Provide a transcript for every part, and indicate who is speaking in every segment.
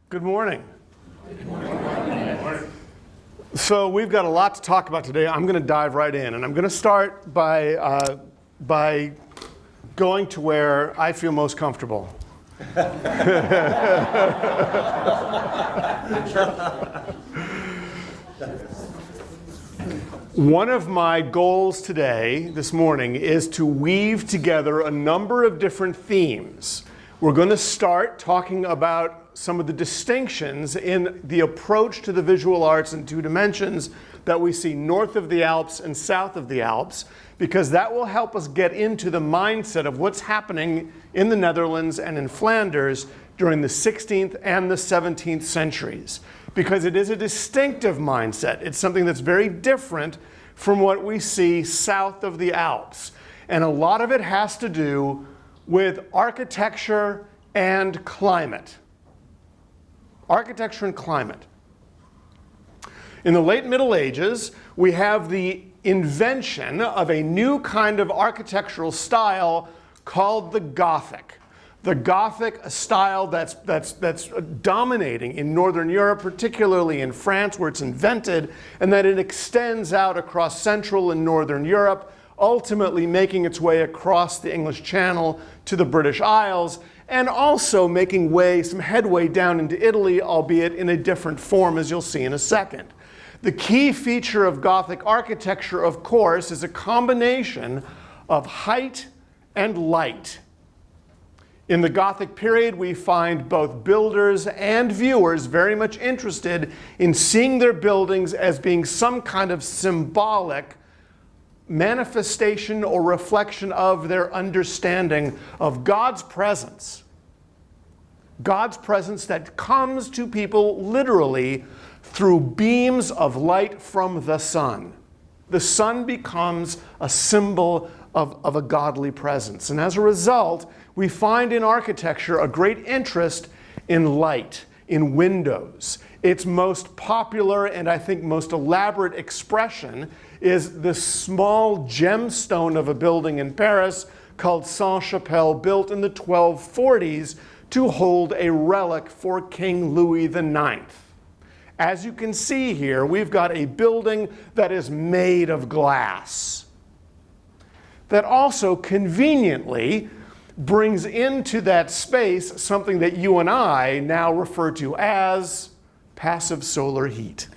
Speaker 1: Good morning. So we've got a lot to talk about today. I'm going to dive right in, and I'm going to start by going to where I feel most comfortable. One of my goals today, this morning, is to weave together a number of different themes. We're going to start talking about some of the distinctions in the approach to the visual arts in two dimensions that we see north of the Alps and south of the Alps, because that will help us get into the mindset of what's happening in the Netherlands and in Flanders during the 16th and the 17th centuries. Because it is a distinctive mindset. It's something that's very different from what we see south of the Alps. And a lot of it has to do with architecture and climate. Architecture and climate. In the late Middle Ages, we have the invention of a new kind of architectural style called the Gothic. The Gothic, a style that's dominating in Northern Europe, particularly in France, where it's invented, and that it extends out across Central and Northern Europe, ultimately making its way across the English Channel to the British Isles, and also making some headway down into Italy, albeit in a different form, as you'll see in a second. The key feature of Gothic architecture, of course, is a combination of height and light. In the Gothic period, we find both builders and viewers very much interested in seeing their buildings as being some kind of symbolic manifestation or reflection of their understanding of God's presence. God's presence that comes to people literally through beams of light from the sun. The sun becomes a symbol of a godly presence. And as a result, we find in architecture a great interest in light, in windows. Its most popular and I think most elaborate expression is the small gemstone of a building in Paris called Sainte-Chapelle, built in the 1240s to hold a relic for King Louis IX. As you can see here, we've got a building that is made of glass, that also conveniently brings into that space something that you and I now refer to as passive solar heat.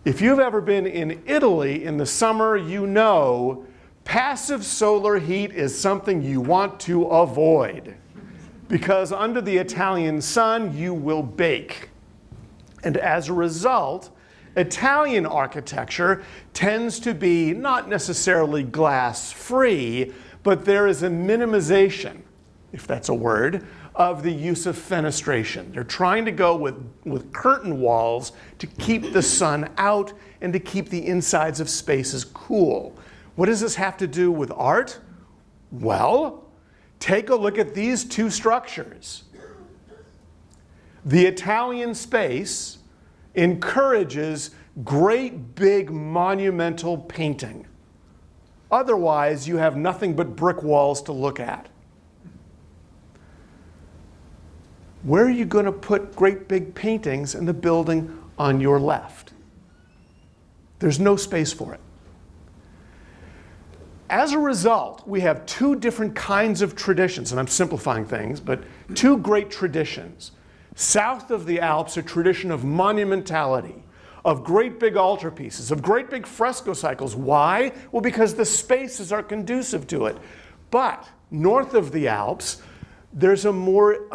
Speaker 1: If you've ever been in Italy in the summer, you know passive solar heat is something you want to avoid, because under the Italian sun you will bake. And as a result, Italian architecture tends to be not necessarily glass-free, but there is a minimization, if that's a word, of the use of fenestration. They're trying to go with curtain walls to keep the sun out and to keep the insides of spaces cool. What does this have to do with art? Well, take a look at these two structures. The Italian space encourages great big monumental painting. Otherwise, you have nothing but brick walls to look at. Where are you going to put great big paintings in the building on your left? There's no space for it. As a result, we have two different kinds of traditions, and I'm simplifying things, but two great traditions. South of the Alps, a tradition of monumentality, of great big altarpieces, of great big fresco cycles. Why? Well, because the spaces are conducive to it. But north of the Alps, there's a more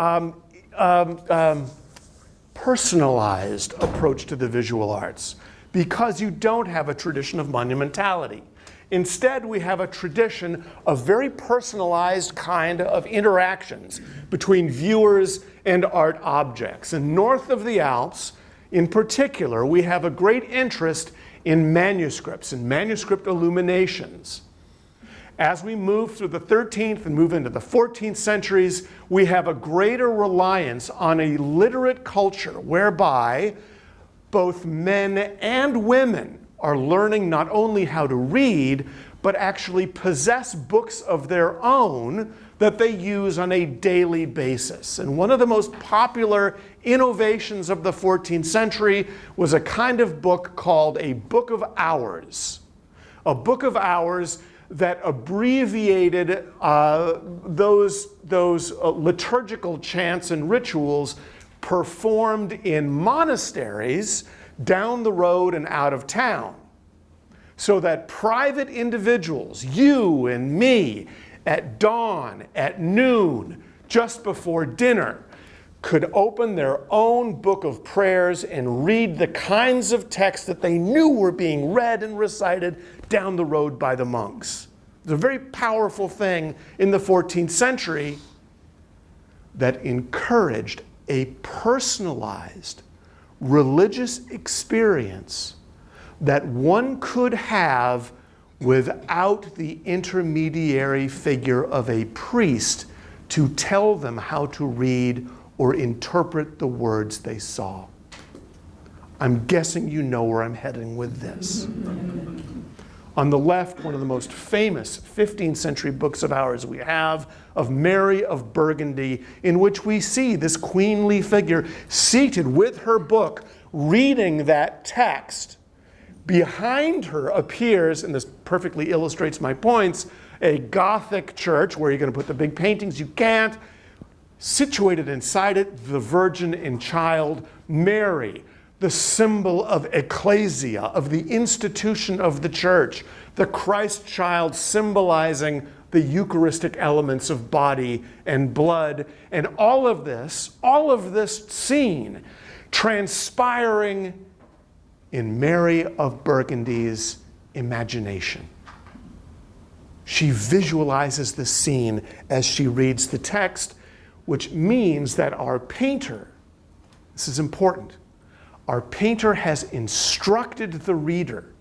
Speaker 1: personalized approach to the visual arts, because you don't have a tradition of monumentality. Instead, we have a tradition of very personalized kind of interactions between viewers and art objects. And north of the Alps, in particular, we have a great interest in manuscripts and manuscript illuminations. As we move through the 13th and move into the 14th centuries, we have a greater reliance on a literate culture whereby both men and women are learning not only how to read, but actually possess books of their own that they use on a daily basis. And one of the most popular innovations of the 14th century was a kind of book called a Book of Hours. A Book of Hours that abbreviated those liturgical chants and rituals performed in monasteries down the road and out of town, so that private individuals, you and me, at dawn, at noon, just before dinner, could open their own book of prayers and read the kinds of texts that they knew were being read and recited down the road by the monks. It's a very powerful thing in the 14th century that encouraged a personalized religious experience that one could have without the intermediary figure of a priest to tell them how to read or interpret the words they saw. I'm guessing you know where I'm heading with this. On the left, one of the most famous 15th century books of hours we have, of Mary of Burgundy, in which we see this queenly figure seated with her book, reading that text. Behind her appears, and this perfectly illustrates my points, a Gothic church where you're going to put the big paintings. You can't. Situated inside it, the Virgin and Child, Mary, the symbol of ecclesia, of the institution of the church, the Christ child symbolizing the Eucharistic elements of body and blood, and all of this scene transpiring in Mary of Burgundy's imagination. She visualizes the scene as she reads the text, which means that our painter, this is important, our painter has instructed the reader.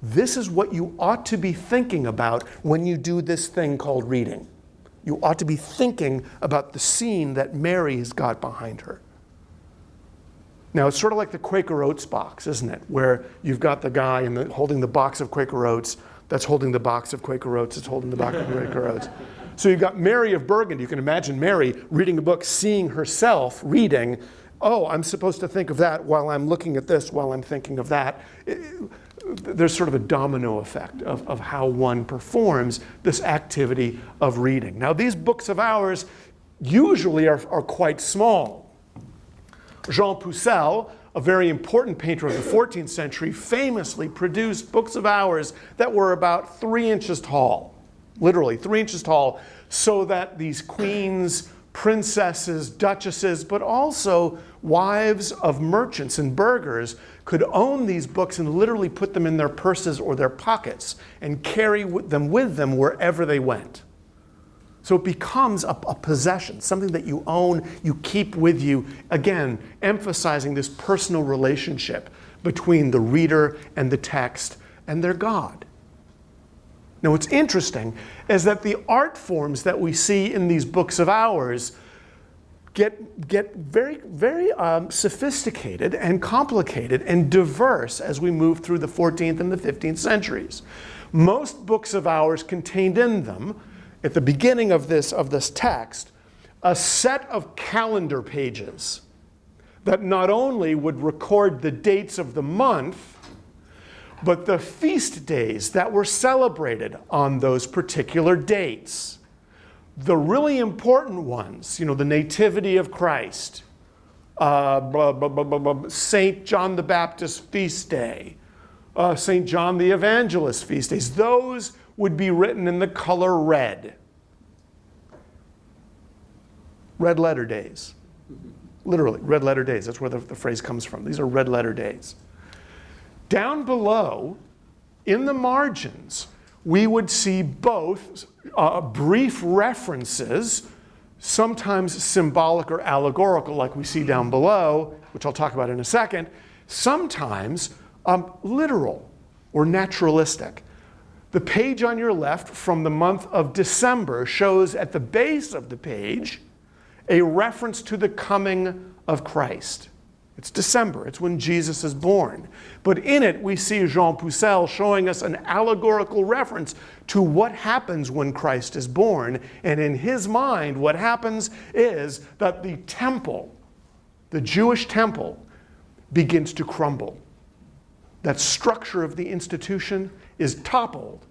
Speaker 1: This is what you ought to be thinking about when you do this thing called reading. You ought to be thinking about the scene that Mary has got behind her. Now, it's sort of like the Quaker Oats box, isn't it? Where you've got the guy holding the box of Quaker Oats, that's holding the box of Quaker Oats, that's holding the box of Quaker Oats. So you've got Mary of Burgundy. You can imagine Mary reading a book, seeing herself reading, oh, I'm supposed to think of that while I'm looking at this, while I'm thinking of that. There's sort of a domino effect of how one performs this activity of reading. Now, these books of hours usually are quite small. Jean Pucelle, a very important painter of the 14th century, famously produced books of hours that were about 3 inches tall, literally 3 inches tall, so that these queens, princesses, duchesses, but also wives of merchants and burghers could own these books and literally put them in their purses or their pockets and carry them with them wherever they went. So it becomes a possession, something that you own, you keep with you, again, emphasizing this personal relationship between the reader and the text and their God. Now, what's interesting is that the art forms that we see in these books of hours get very, very sophisticated and complicated and diverse as we move through the 14th and the 15th centuries. Most books of hours contained in them, at the beginning of this text, a set of calendar pages that not only would record the dates of the month, but the feast days that were celebrated on those particular dates. The really important ones, the Nativity of Christ, St. John the Baptist feast day, St. John the Evangelist feast days, those would be written in the color red. Red letter days. Literally, red letter days. That's where the phrase comes from. These are red letter days. Down below, in the margins, we would see both brief references, sometimes symbolic or allegorical, like we see down below, which I'll talk about in a second, sometimes literal or naturalistic. The page on your left from the month of December shows at the base of the page a reference to the coming of Christ. It's December. It's when Jesus is born. But in it, we see Jean Pucelle showing us an allegorical reference to what happens when Christ is born. And in his mind, what happens is that the temple, the Jewish temple, begins to crumble. That structure of the institution is toppled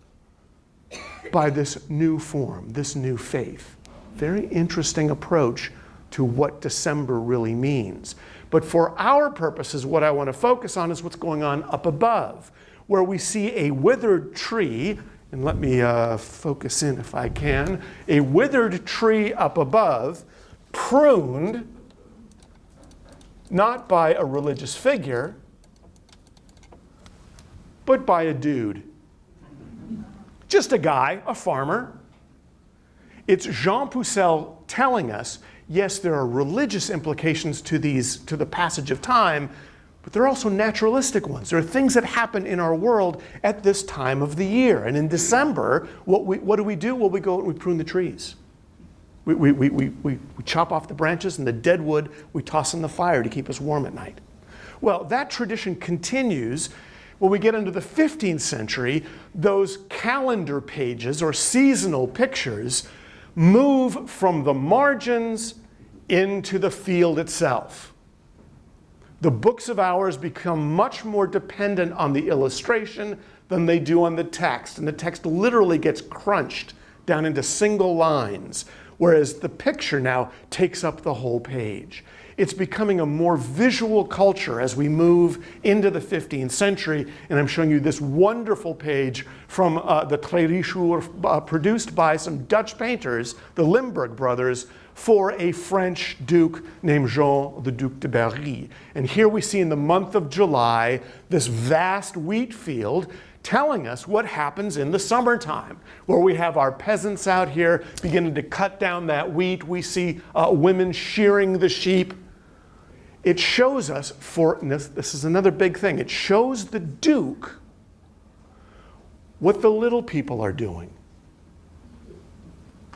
Speaker 1: by this new form, this new faith. Very interesting approach to what December really means. But for our purposes, what I want to focus on is what's going on up above, where we see a withered tree, and let me focus in if I can, a withered tree up above, pruned, not by a religious figure, but by a dude. Just a guy, a farmer. It's Jean Pucelle telling us, yes, there are religious implications to the passage of time, but there are also naturalistic ones. There are things that happen in our world at this time of the year. And in December, what do we do? Well, we go and we prune the trees. We chop off the branches, and the dead wood we toss in the fire to keep us warm at night. Well, that tradition continues. When we get into the 15th century, those calendar pages or seasonal pictures move from the margins into the field itself. The books of hours become much more dependent on the illustration than they do on the text. And the text literally gets crunched down into single lines, whereas the picture now takes up the whole page. It's becoming a more visual culture as we move into the 15th century. And I'm showing you this wonderful page from the Clérichourt produced by some Dutch painters, the Limburg brothers, for a French duke named Jean, the Duc de Berry. And here we see in the month of July this vast wheat field telling us what happens in the summertime, where we have our peasants out here beginning to cut down that wheat. We see women shearing the sheep. It shows us, this is another big thing, it shows the Duke what the little people are doing.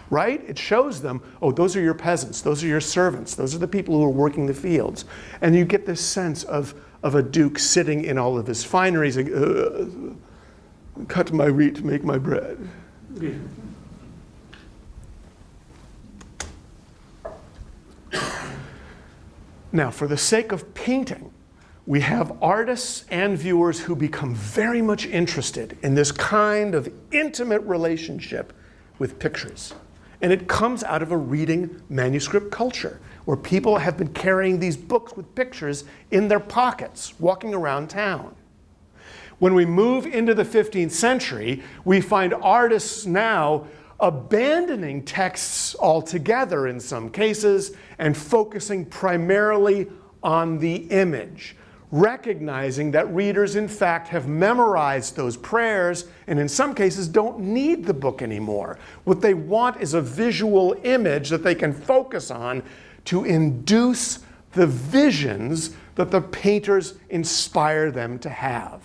Speaker 1: Right? It shows them, oh, those are your peasants, those are your servants, those are the people who are working the fields. And you get this sense of a Duke sitting in all of his finery, saying, cut my wheat to make my bread. Now, for the sake of painting, we have artists and viewers who become very much interested in this kind of intimate relationship with pictures. And it comes out of a reading manuscript culture, where people have been carrying these books with pictures in their pockets, walking around town. When we move into the 15th century, we find artists now abandoning texts altogether in some cases and focusing primarily on the image, recognizing that readers in fact have memorized those prayers and in some cases don't need the book anymore. What they want is a visual image that they can focus on to induce the visions that the painters inspire them to have.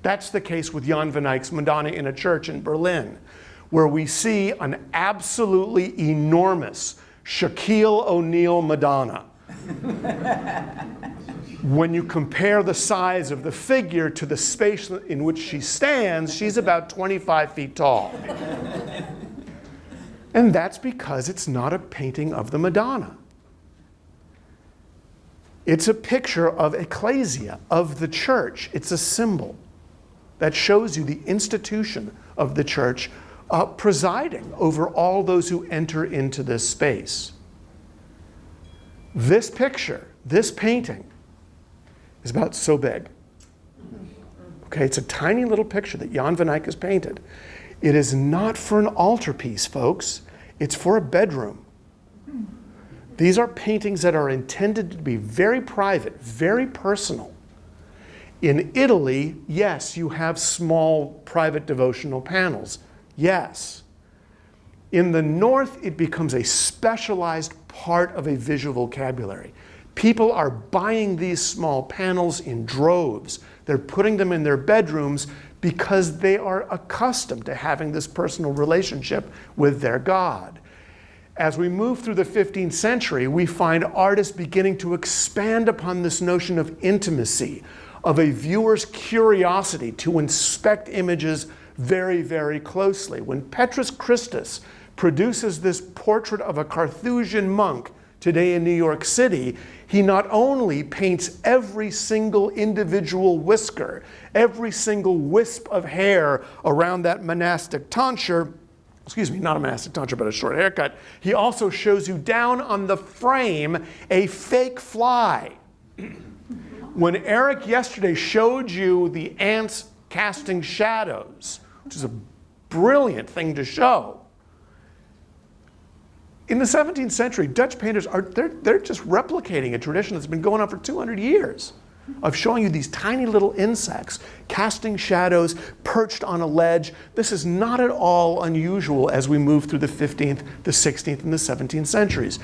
Speaker 1: That's the case with Jan van Eyck's Madonna in a Church in Berlin, where we see an absolutely enormous Shaquille O'Neal Madonna. When you compare the size of the figure to the space in which she stands, she's about 25 feet tall. And that's because it's not a painting of the Madonna. It's a picture of ecclesia, of the church. It's a symbol that shows you the institution of the church presiding over all those who enter into this space. This picture, this painting, is about so big. Okay, it's a tiny little picture that Jan van Eyck has painted. It is not for an altarpiece, folks. It's for a bedroom. These are paintings that are intended to be very private, very personal. In Italy, yes, you have small private devotional panels. Yes. In the north, it becomes a specialized part of a visual vocabulary. People are buying these small panels in droves. They're putting them in their bedrooms because they are accustomed to having this personal relationship with their God. As we move through the 15th century, we find artists beginning to expand upon this notion of intimacy, of a viewer's curiosity to inspect images very, very closely. When Petrus Christus produces this portrait of a Carthusian monk today in New York City, he not only paints every single individual whisker, every single wisp of hair around that monastic tonsure, excuse me, not a monastic tonsure, but a short haircut, he also shows you down on the frame a fake fly. When Eric yesterday showed you the ants casting shadows, which is a brilliant thing to show, in the 17th century, Dutch painters they're just replicating a tradition that's been going on for 200 years of showing you these tiny little insects casting shadows perched on a ledge. This is not at all unusual as we move through the 15th, the 16th, and the 17th centuries.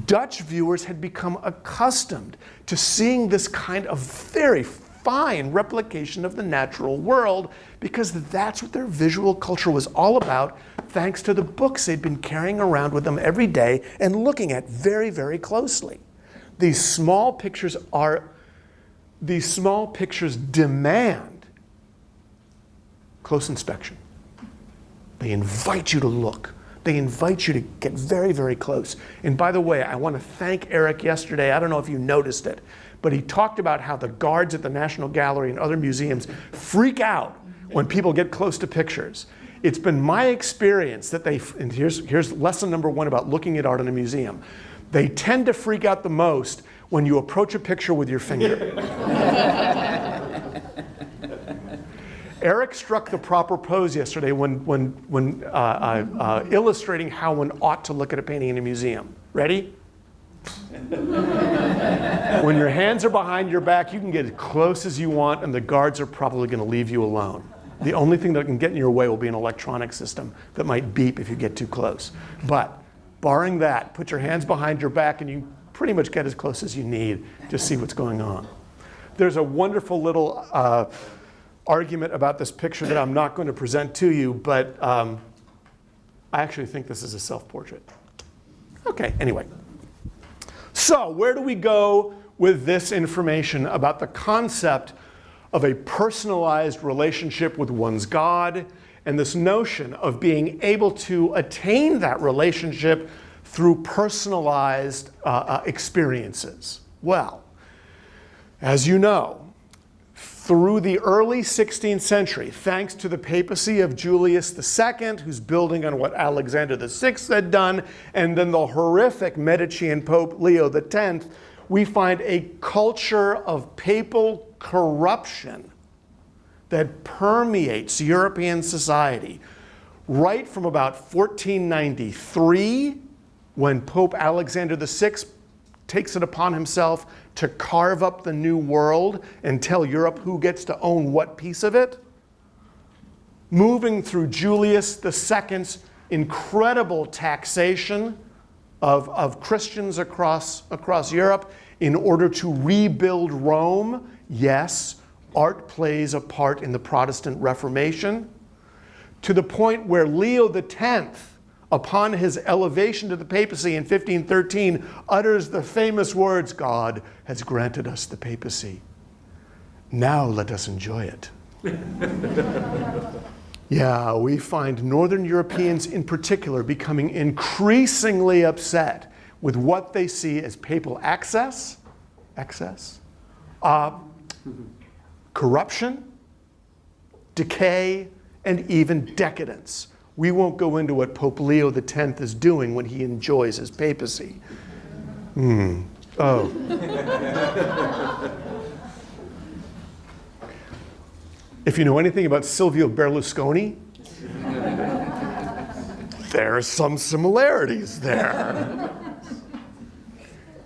Speaker 1: Dutch viewers had become accustomed to seeing this kind of very fine replication of the natural world because that's what their visual culture was all about, thanks to the books they'd been carrying around with them every day and looking at very, very closely. These small pictures demand close inspection. They invite you to look. They invite you to get very, very close. And by the way, I want to thank Eric yesterday. I don't know if you noticed it, but he talked about how the guards at the National Gallery and other museums freak out when people get close to pictures. It's been my experience that and here's lesson number one about looking at art in a museum. They tend to freak out the most when you approach a picture with your finger. Eric struck the proper pose yesterday when illustrating how one ought to look at a painting in a museum. Ready? When your hands are behind your back, you can get as close as you want, and the guards are probably going to leave you alone. The only thing that can get in your way will be an electronic system that might beep if you get too close. But barring that, put your hands behind your back and you pretty much get as close as you need to see what's going on. There's a wonderful little argument about this picture that I'm not going to present to you, but I actually think this is a self-portrait. Okay, anyway. So where do we go with this information about the concept of a personalized relationship with one's God and this notion of being able to attain that relationship through personalized experiences? Well, as you know, through the early 16th century, thanks to the papacy of Julius II, who's building on what Alexander VI had done, and then the horrific Medicean Pope Leo X, we find a culture of papal corruption that permeates European society right from about 1493, when Pope Alexander VI takes it upon himself to carve up the new world and tell Europe who gets to own what piece of it, moving through Julius II's incredible taxation of Christians across Europe in order to rebuild Rome. Yes, art plays a part in the Protestant Reformation, to the point where Leo X, upon his elevation to the papacy in 1513, utters the famous words, "God has granted us the papacy. Now let us enjoy it." Yeah, we find Northern Europeans in particular becoming increasingly upset with what they see as papal excess, corruption, decay, and even decadence. We won't go into what Pope Leo X is doing when he enjoys his papacy. Oh. If you know anything about Silvio Berlusconi, there are some similarities there.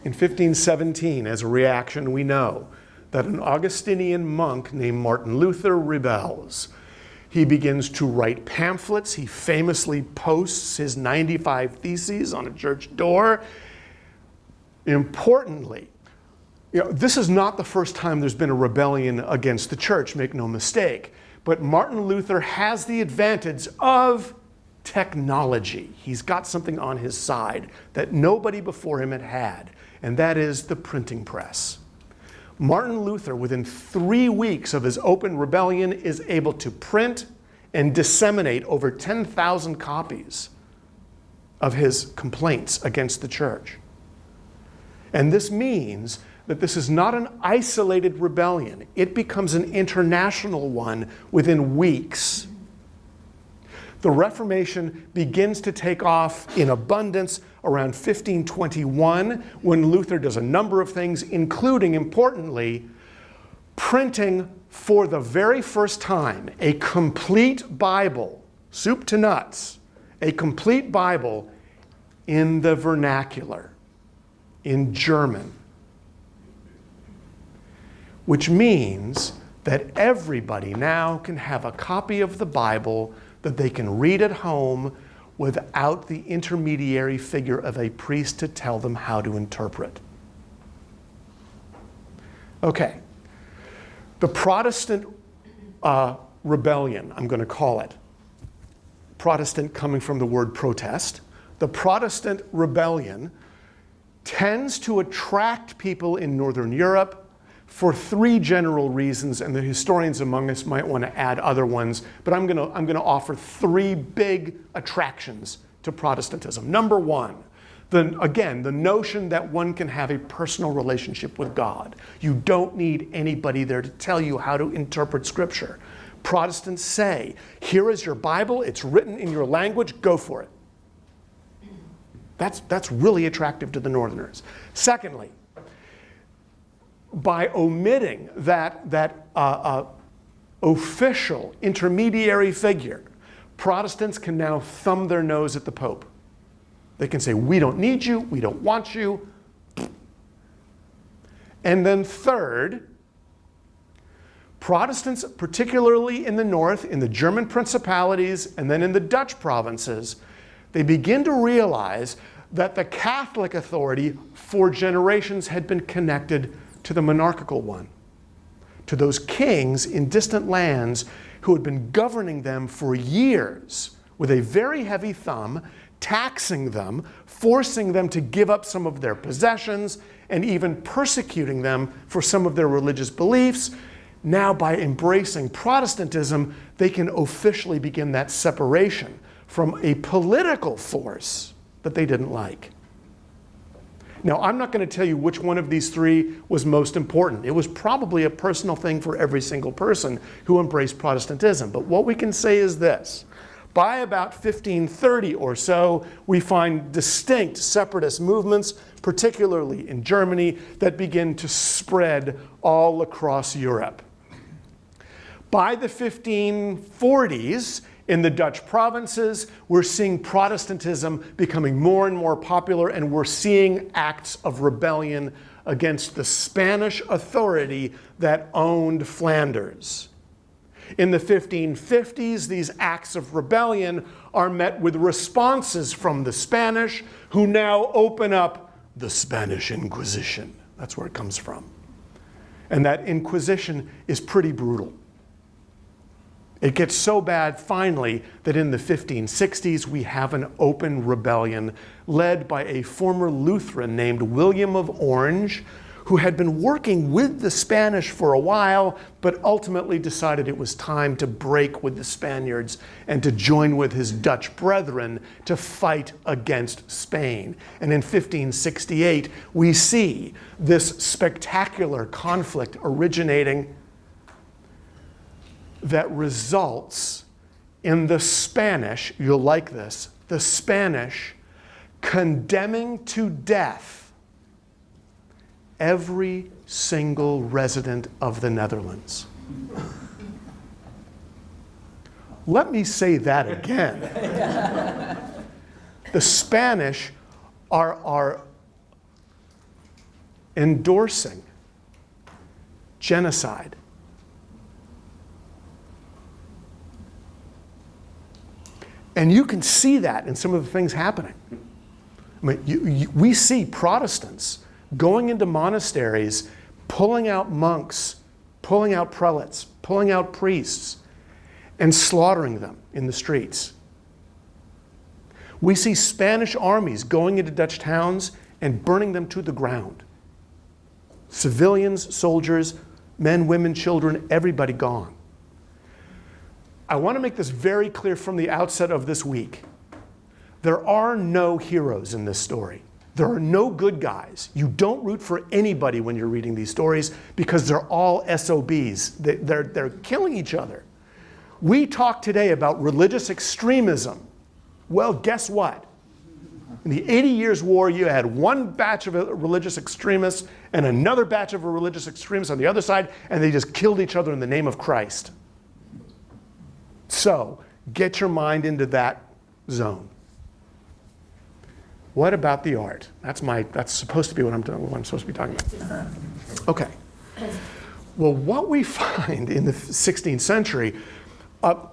Speaker 1: In 1517, as a reaction, we know that an Augustinian monk named Martin Luther rebels. He begins to write pamphlets. He famously posts his 95 Theses on a church door. Importantly, this is not the first time there's been a rebellion against the church, make no mistake. But Martin Luther has the advantage of technology. He's got something on his side that nobody before him had had, and that is the printing press. Martin Luther, within 3 weeks of his open rebellion, is able to print and disseminate over 10,000 copies of his complaints against the church. And this means that this is not an isolated rebellion. It becomes an international one within weeks. The Reformation begins to take off in abundance around 1521, when Luther does a number of things, including, importantly, printing for the very first time a complete Bible, soup to nuts, a complete Bible in the vernacular, in German. Which means that everybody now can have a copy of the Bible that they can read at home without the intermediary figure of a priest to tell them how to interpret. Okay. The Protestant rebellion, I'm going to call it. Protestant coming from the word protest. The Protestant rebellion tends to attract people in Northern Europe for 3 general reasons, and the historians among us might want to add other ones, but I'm going to offer 3 big attractions to Protestantism. Number 1, again, the notion that one can have a personal relationship with God. You don't need anybody there to tell you how to interpret Scripture. Protestants say, here is your Bible, it's written in your language, go for it. That's really attractive to the Northerners. Secondly, by omitting that official intermediary figure, Protestants can now thumb their nose at the Pope. They can say, we don't need you, we don't want you. And then third, Protestants, particularly in the north, in the German principalities, and then in the Dutch provinces, they begin to realize that the Catholic authority for generations had been connected to the monarchical one, to those kings in distant lands who had been governing them for years with a very heavy thumb, taxing them, forcing them to give up some of their possessions, and even persecuting them for some of their religious beliefs. Now, by embracing Protestantism, they can officially begin that separation from a political force that they didn't like. Now, I'm not going to tell you which one of these 3 was most important. It was probably a personal thing for every single person who embraced Protestantism. But what we can say is this. By about 1530 or so, we find distinct separatist movements, particularly in Germany, that begin to spread all across Europe. By the 1540s, in the Dutch provinces, we're seeing Protestantism becoming more and more popular, and we're seeing acts of rebellion against the Spanish authority that owned Flanders. In the 1550s, these acts of rebellion are met with responses from the Spanish, who now open up the Spanish Inquisition. That's where it comes from. And that Inquisition is pretty brutal. It gets so bad, finally, that in the 1560s, we have an open rebellion led by a former Lutheran named William of Orange, who had been working with the Spanish for a while, but ultimately decided it was time to break with the Spaniards and to join with his Dutch brethren to fight against Spain. And in 1568, we see this spectacular conflict originating that results in the Spanish, you'll like this, the Spanish condemning to death every single resident of the Netherlands. Let me say that again. The Spanish are endorsing genocide. And you can see that in some of the things happening. I mean, we see Protestants going into monasteries, pulling out monks, pulling out prelates, pulling out priests, and slaughtering them in the streets. We see Spanish armies going into Dutch towns and burning them to the ground. Civilians, soldiers, men, women, children, everybody gone. I want to make this very clear from the outset of this week. There are no heroes in this story. There are no good guys. You don't root for anybody when you're reading these stories because they're all SOBs. They're killing each other. We talk today about religious extremism. Well, guess what? In the 80 Years' War, you had one batch of religious extremists and another batch of religious extremists on the other side, and they just killed each other in the name of Christ. So, get your mind into that zone. What about the art? That's supposed to be what I'm supposed to be talking about. Okay. Well, what we find in the 16th century,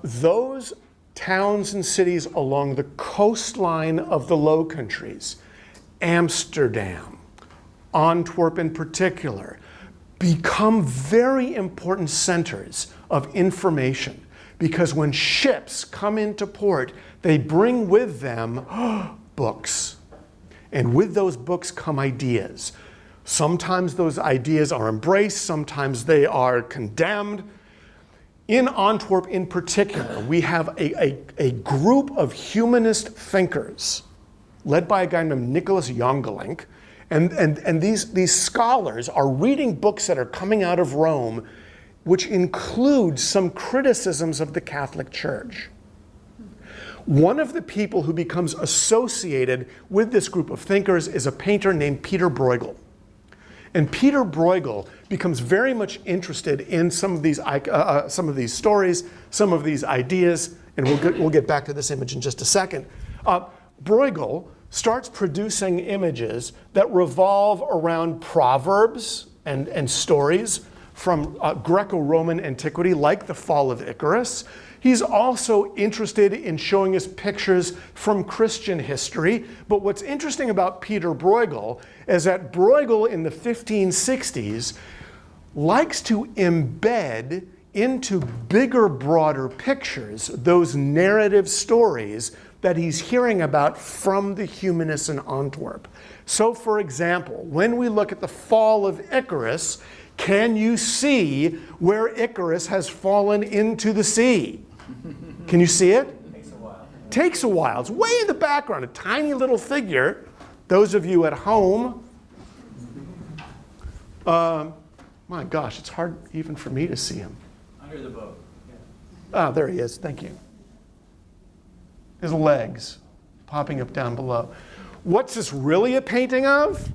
Speaker 1: those towns and cities along the coastline of the Low Countries, Amsterdam, Antwerp in particular, become very important centers of information. Because when ships come into port, they bring with them books. And with those books come ideas. Sometimes those ideas are embraced, sometimes they are condemned. In Antwerp in particular, we have a group of humanist thinkers led by a guy named Nicholas Jongelink. And these scholars are reading books that are coming out of Rome, which include some criticisms of the Catholic Church. One of the people who becomes associated with this group of thinkers is a painter named Peter Breughel. And Peter Breughel becomes very much interested in some of these stories, some of these ideas, and we'll get back to this image in just a second. Breughel starts producing images that revolve around proverbs and stories from Greco-Roman antiquity, like the Fall of Icarus. He's also interested in showing us pictures from Christian history. But what's interesting about Peter Breughel is that Breughel in the 1560s likes to embed into bigger, broader pictures those narrative stories that he's hearing about from the humanists in Antwerp. So, for example, when we look at the Fall of Icarus, can you see where Icarus has fallen into the sea? Can you see it?
Speaker 2: Takes a while.
Speaker 1: Takes a while. It's way in the background, a tiny little figure. Those of you at home, my gosh, it's hard even for me to see him.
Speaker 2: Under the boat. Yeah.
Speaker 1: Ah, there he is. Thank you. His legs popping up down below. What's this really a painting of?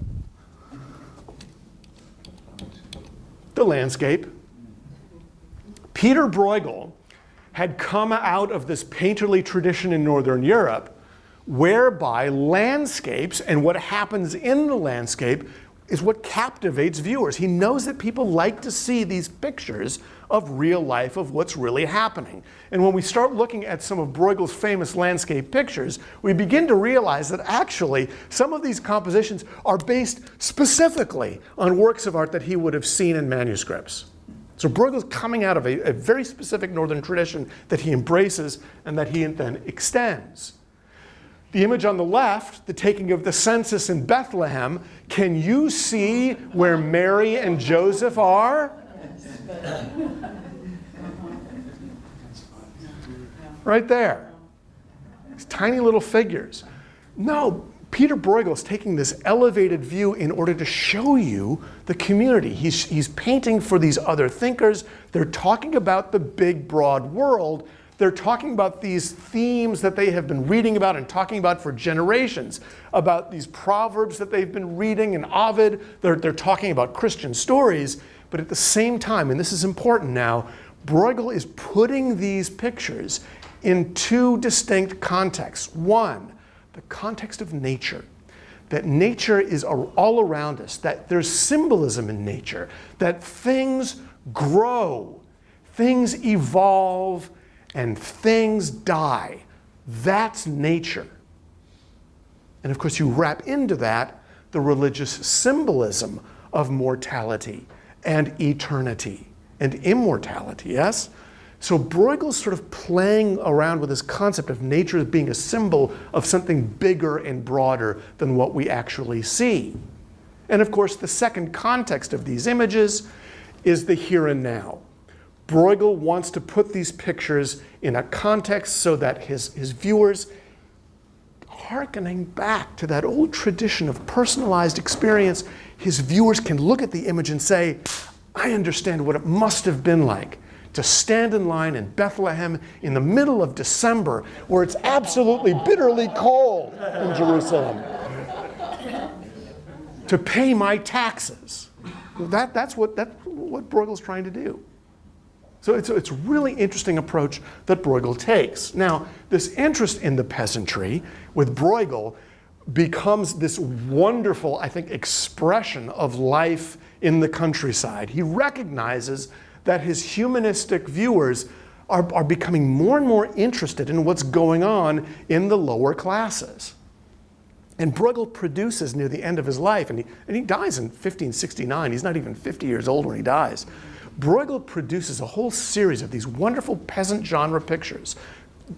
Speaker 1: The landscape. Peter Breughel had come out of this painterly tradition in Northern Europe, whereby landscapes and what happens in the landscape is what captivates viewers. He knows that people like to see these pictures of real life, of what's really happening. And when we start looking at some of Bruegel's famous landscape pictures, we begin to realize that actually some of these compositions are based specifically on works of art that he would have seen in manuscripts. So Bruegel's coming out of a very specific northern tradition that he embraces and that he then extends. The image on the left, the taking of the census in Bethlehem, can you see where Mary and Joseph are? Right there. These tiny little figures. No, Peter Bruegel is taking this elevated view in order to show you the community. He's painting for these other thinkers. They're talking about the big, broad world. They're talking about these themes that they have been reading about and talking about for generations, about these proverbs that they've been reading in Ovid. They're talking about Christian stories. But at the same time, and this is important now, Bruegel is putting these pictures in two distinct contexts. One, the context of nature, that nature is all around us, that there's symbolism in nature, that things grow, things evolve, and things die. That's nature. And of course, you wrap into that the religious symbolism of mortality and eternity and immortality, yes? So Bruegel's sort of playing around with this concept of nature as being a symbol of something bigger and broader than what we actually see. And of course, the second context of these images is the here and now. Bruegel wants to put these pictures in a context so that his viewers, hearkening back to that old tradition of personalized experience, his viewers can look at the image and say, I understand what it must have been like to stand in line in Bethlehem in the middle of December where it's absolutely bitterly cold in Jerusalem, to pay my taxes. That's what Bruegel's trying to do. So it's a really interesting approach that Bruegel takes. Now, this interest in the peasantry with Bruegel becomes this wonderful, I think, expression of life in the countryside. He recognizes that his humanistic viewers are becoming more and more interested in what's going on in the lower classes. And Bruegel produces near the end of his life, and he dies in 1569. He's not even 50 years old when he dies. Bruegel produces a whole series of these wonderful peasant genre pictures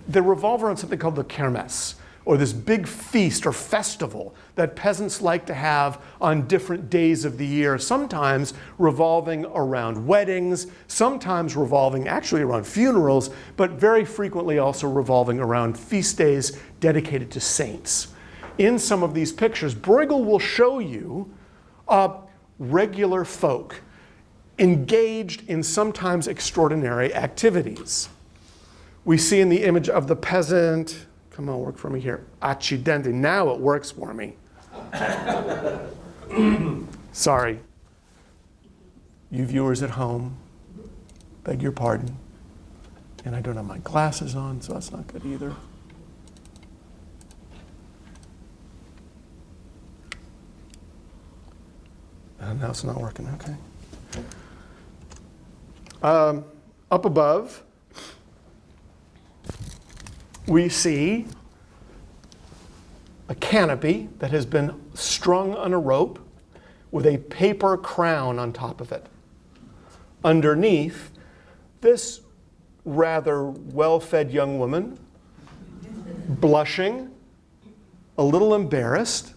Speaker 1: that revolve around something called the kermesse, or this big feast or festival that peasants like to have on different days of the year, sometimes revolving around weddings, sometimes revolving actually around funerals, but very frequently also revolving around feast days dedicated to saints. In some of these pictures, Bruegel will show you regular folk engaged in sometimes extraordinary activities. We see in the image of the peasant, come on, work for me here, accidente. Now it works for me. Sorry. You viewers at home, beg your pardon. And I don't have my glasses on, so that's not good either. Now it's not working, okay. Up above, we see a canopy that has been strung on a rope with a paper crown on top of it. Underneath, this rather well-fed young woman, blushing, a little embarrassed,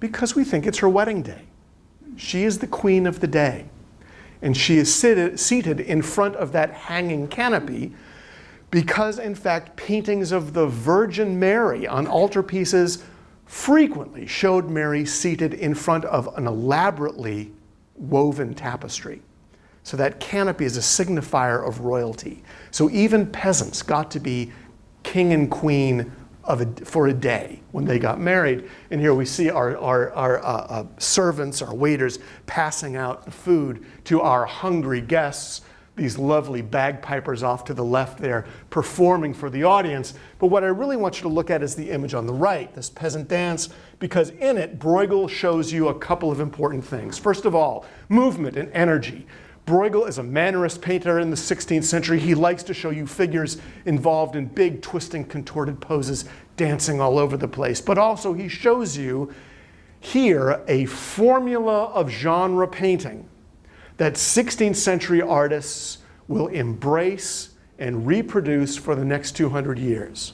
Speaker 1: because we think it's her wedding day. She is the queen of the day. And she is seated in front of that hanging canopy because, in fact, paintings of the Virgin Mary on altarpieces frequently showed Mary seated in front of an elaborately woven tapestry. So that canopy is a signifier of royalty. So even peasants got to be king and queen for a day when they got married. And here we see our servants, our waiters, passing out food to our hungry guests. These lovely bagpipers off to the left there performing for the audience. But what I really want you to look at is the image on the right, this peasant dance, because in it, Bruegel shows you a couple of important things. First of all, movement and energy. Bruegel is a mannerist painter in the 16th century. He likes to show you figures involved in big, twisting, contorted poses, dancing all over the place. But also he shows you here a formula of genre painting that 16th century artists will embrace and reproduce for the next 200 years.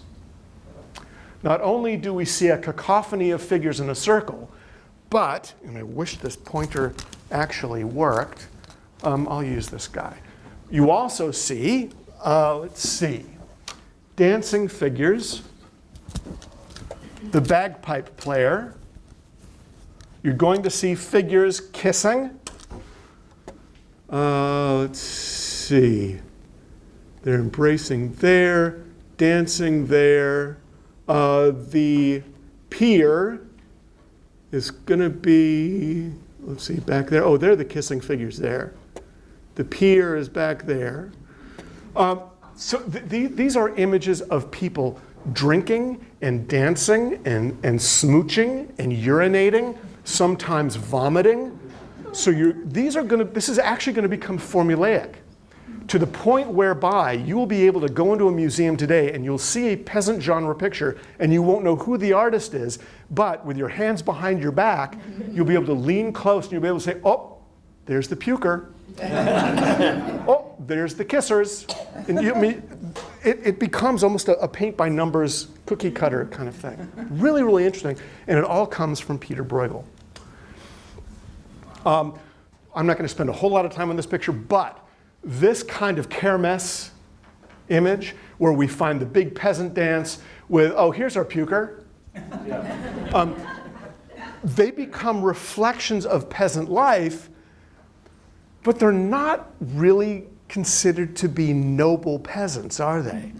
Speaker 1: Not only do we see a cacophony of figures in a circle, but, and I wish this pointer actually worked, I'll use this guy. You also see, dancing figures, the bagpipe player. You're going to see figures kissing. Let's see. They're embracing there, dancing there. The pier is going to be, let's see, back there. Oh, they're the kissing figures there. The pier is back there. These are images of people drinking and dancing and smooching and urinating, sometimes vomiting. So this is actually going to become formulaic to the point whereby you will be able to go into a museum today and you'll see a peasant genre picture and you won't know who the artist is, but with your hands behind your back, you'll be able to lean close and you'll be able to say, oh, there's the puker. Oh, there's the kissers. And it becomes almost a paint by numbers cookie cutter kind of thing. Really, really interesting. And it all comes from Peter Breughel. I'm not going to spend a whole lot of time on this picture, but this kind of kermesse image where we find the big peasant dance with, oh, here's our puker. Yeah. They become reflections of peasant life, but they're not really considered to be noble peasants, are they?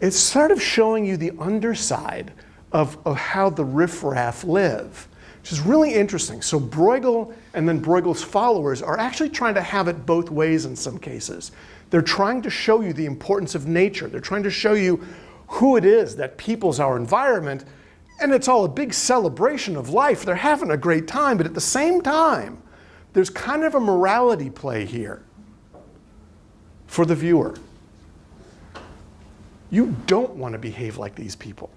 Speaker 1: It's sort of showing you the underside of how the riffraff live, which is really interesting. So Breughel and then Bruegel's followers are actually trying to have it both ways in some cases. They're trying to show you the importance of nature. They're trying to show you who it is that peoples our environment, and it's all a big celebration of life. They're having a great time, but at the same time, there's kind of a morality play here for the viewer. You don't want to behave like these people.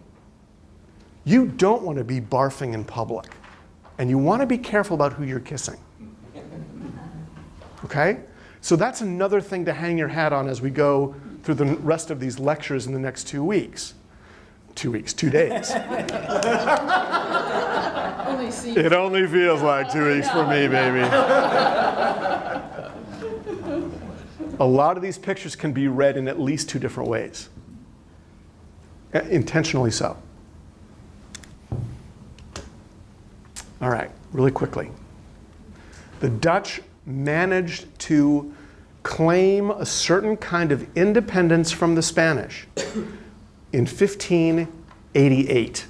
Speaker 1: You don't want to be barfing in public. And you want to be careful about who you're kissing. Okay? So that's another thing to hang your hat on as we go through the rest of these lectures in the next 2 weeks. 2 weeks, 2 days. It only feels like 2 weeks for me, baby. A lot of these pictures can be read in at least 2 different ways. Intentionally so. All right, really quickly. The Dutch managed to claim a certain kind of independence from the Spanish in 1588.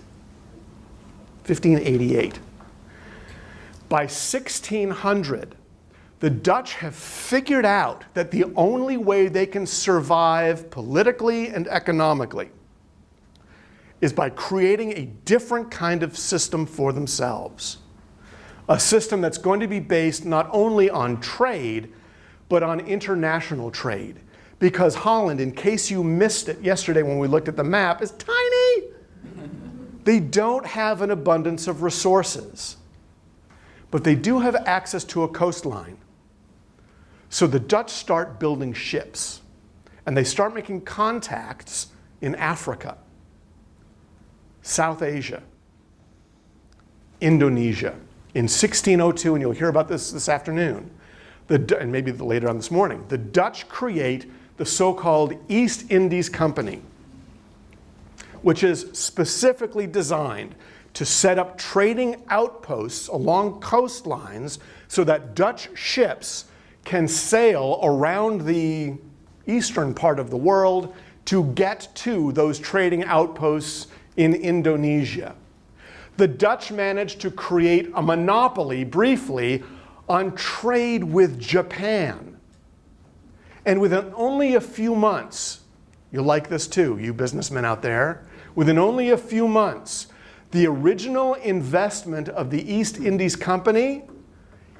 Speaker 1: 1588. By 1600, the Dutch have figured out that the only way they can survive politically and economically is by creating a different kind of system for themselves. A system that's going to be based not only on trade, but on international trade. Because Holland, in case you missed it yesterday when we looked at the map, is tiny. They don't have an abundance of resources, but they do have access to a coastline. So the Dutch start building ships, and they start making contacts in Africa, South Asia, Indonesia. In 1602, and you'll hear about this afternoon, and maybe later on this morning, the Dutch create the so-called East Indies Company, which is specifically designed to set up trading outposts along coastlines so that Dutch ships can sail around the eastern part of the world to get to those trading outposts in Indonesia. The Dutch managed to create a monopoly, briefly, on trade with Japan. And within only a few months, you'll like this too, you businessmen out there, within only a few months, the original investment of the East Indies Company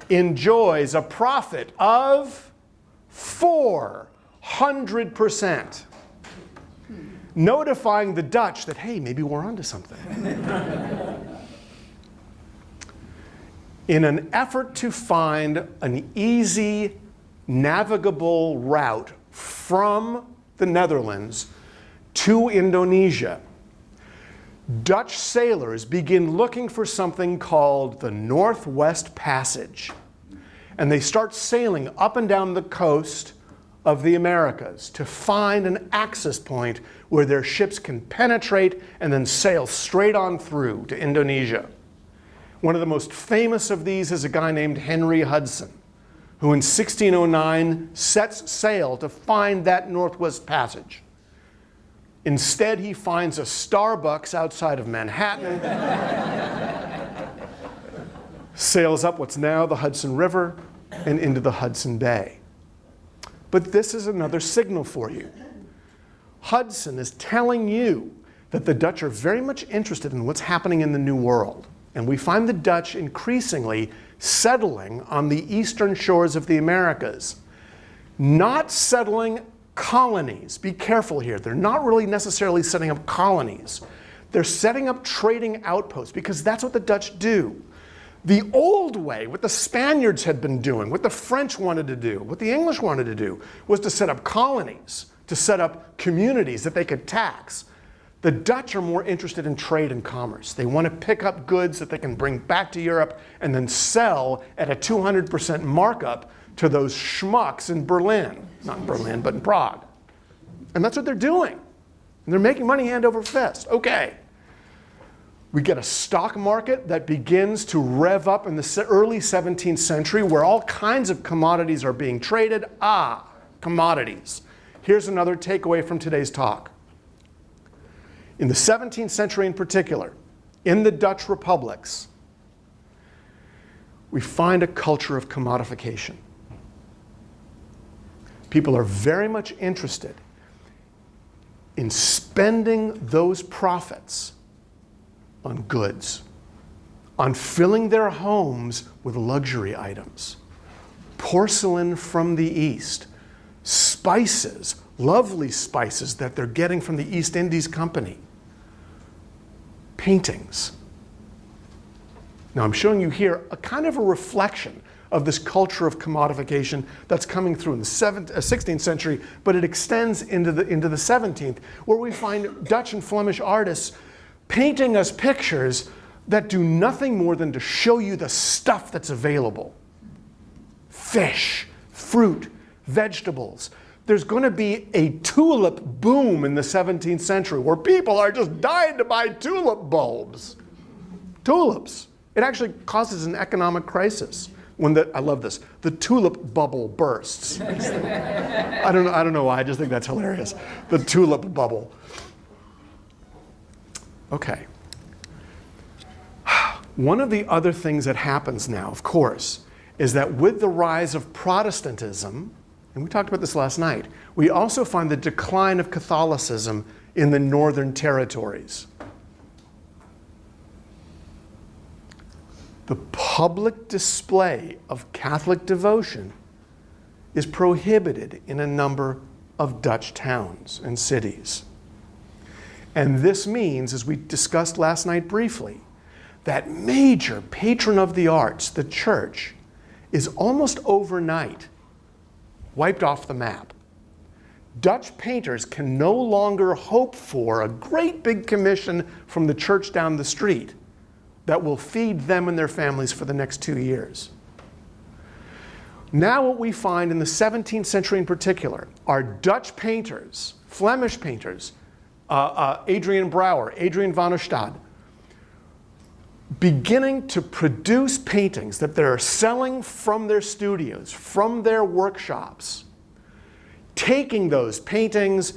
Speaker 1: enjoys a profit of 400%. Notifying the Dutch that, hey, maybe we're onto something. In an effort to find an easy, navigable route from the Netherlands to Indonesia, Dutch sailors begin looking for something called the Northwest Passage. And they start sailing up and down the coast of the Americas to find an access point where their ships can penetrate and then sail straight on through to Indonesia. One of the most famous of these is a guy named Henry Hudson, who in 1609 sets sail to find that Northwest Passage. Instead, he finds a Starbucks outside of Manhattan, sails up what's now the Hudson River and into the Hudson Bay. But this is another signal for you. Hudson is telling you that the Dutch are very much interested in what's happening in the New World. And we find the Dutch increasingly settling on the eastern shores of the Americas. Not settling colonies. Be careful here. They're not really necessarily setting up colonies. They're setting up trading outposts because that's what the Dutch do. The old way, what the Spaniards had been doing, what the French wanted to do, what the English wanted to do, was to set up colonies, to set up communities that they could tax. The Dutch are more interested in trade and commerce. They want to pick up goods that they can bring back to Europe and then sell at a 200% markup to those schmucks in Berlin. Not in Berlin, but in Prague. And that's what they're doing. And they're making money hand over fist. Okay. We get a stock market that begins to rev up in the early 17th century where all kinds of commodities are being traded. Commodities. Here's another takeaway from today's talk. In the 17th century in particular, in the Dutch republics, we find a culture of commodification. People are very much interested in spending those profits on goods, on filling their homes with luxury items, porcelain from the East, spices, lovely spices that they're getting from the East Indies Company, paintings. Now I'm showing you here a kind of a reflection of this culture of commodification that's coming through in the 16th century, but it extends into the 17th, where we find Dutch and Flemish artists painting us pictures that do nothing more than to show you the stuff that's available. Fish, fruit, vegetables. There's going to be a tulip boom in the 17th century where people are just dying to buy tulip bulbs. Tulips. It actually causes an economic crisis when I love this, the tulip bubble bursts. I don't know why, I just think that's hilarious. The tulip bubble. Okay. One of the other things that happens now, of course, is that with the rise of Protestantism, and we talked about this last night, we also find the decline of Catholicism in the northern territories. The public display of Catholic devotion is prohibited in a number of Dutch towns and cities. And this means, as we discussed last night briefly, that major patron of the arts, the church, is almost overnight wiped off the map. Dutch painters can no longer hope for a great big commission from the church down the street that will feed them and their families for the next 2 years. Now what we find in the 17th century in particular are Dutch painters, Flemish painters, Adrian Breughel, Adrian van der Stade, beginning to produce paintings that they're selling from their studios, from their workshops, taking those paintings,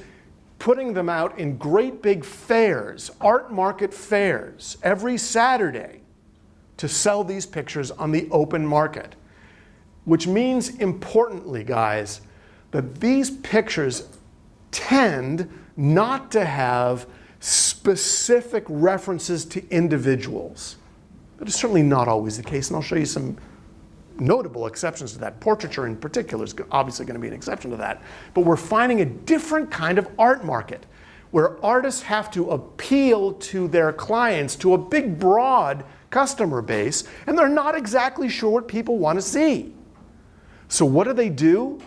Speaker 1: putting them out in great big fairs, art market fairs, every Saturday to sell these pictures on the open market. Which means, importantly, guys, that these pictures tend not to have specific references to individuals. That is certainly not always the case, and I'll show you some notable exceptions to that. Portraiture in particular is obviously going to be an exception to that. But we're finding a different kind of art market where artists have to appeal to their clients, to a big, broad customer base, and they're not exactly sure what people want to see. So what do?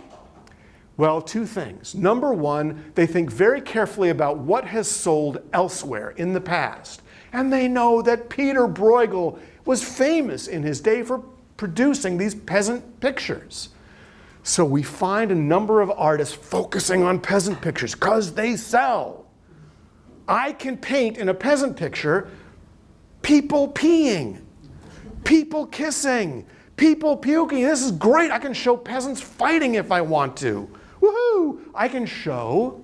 Speaker 1: Well, two things. Number one, they think very carefully about what has sold elsewhere in the past. And they know that Peter Breughel was famous in his day for producing these peasant pictures. So we find a number of artists focusing on peasant pictures because they sell. I can paint in a peasant picture people peeing, people kissing, people puking. This is great. I can show peasants fighting if I want to. Woohoo! I can show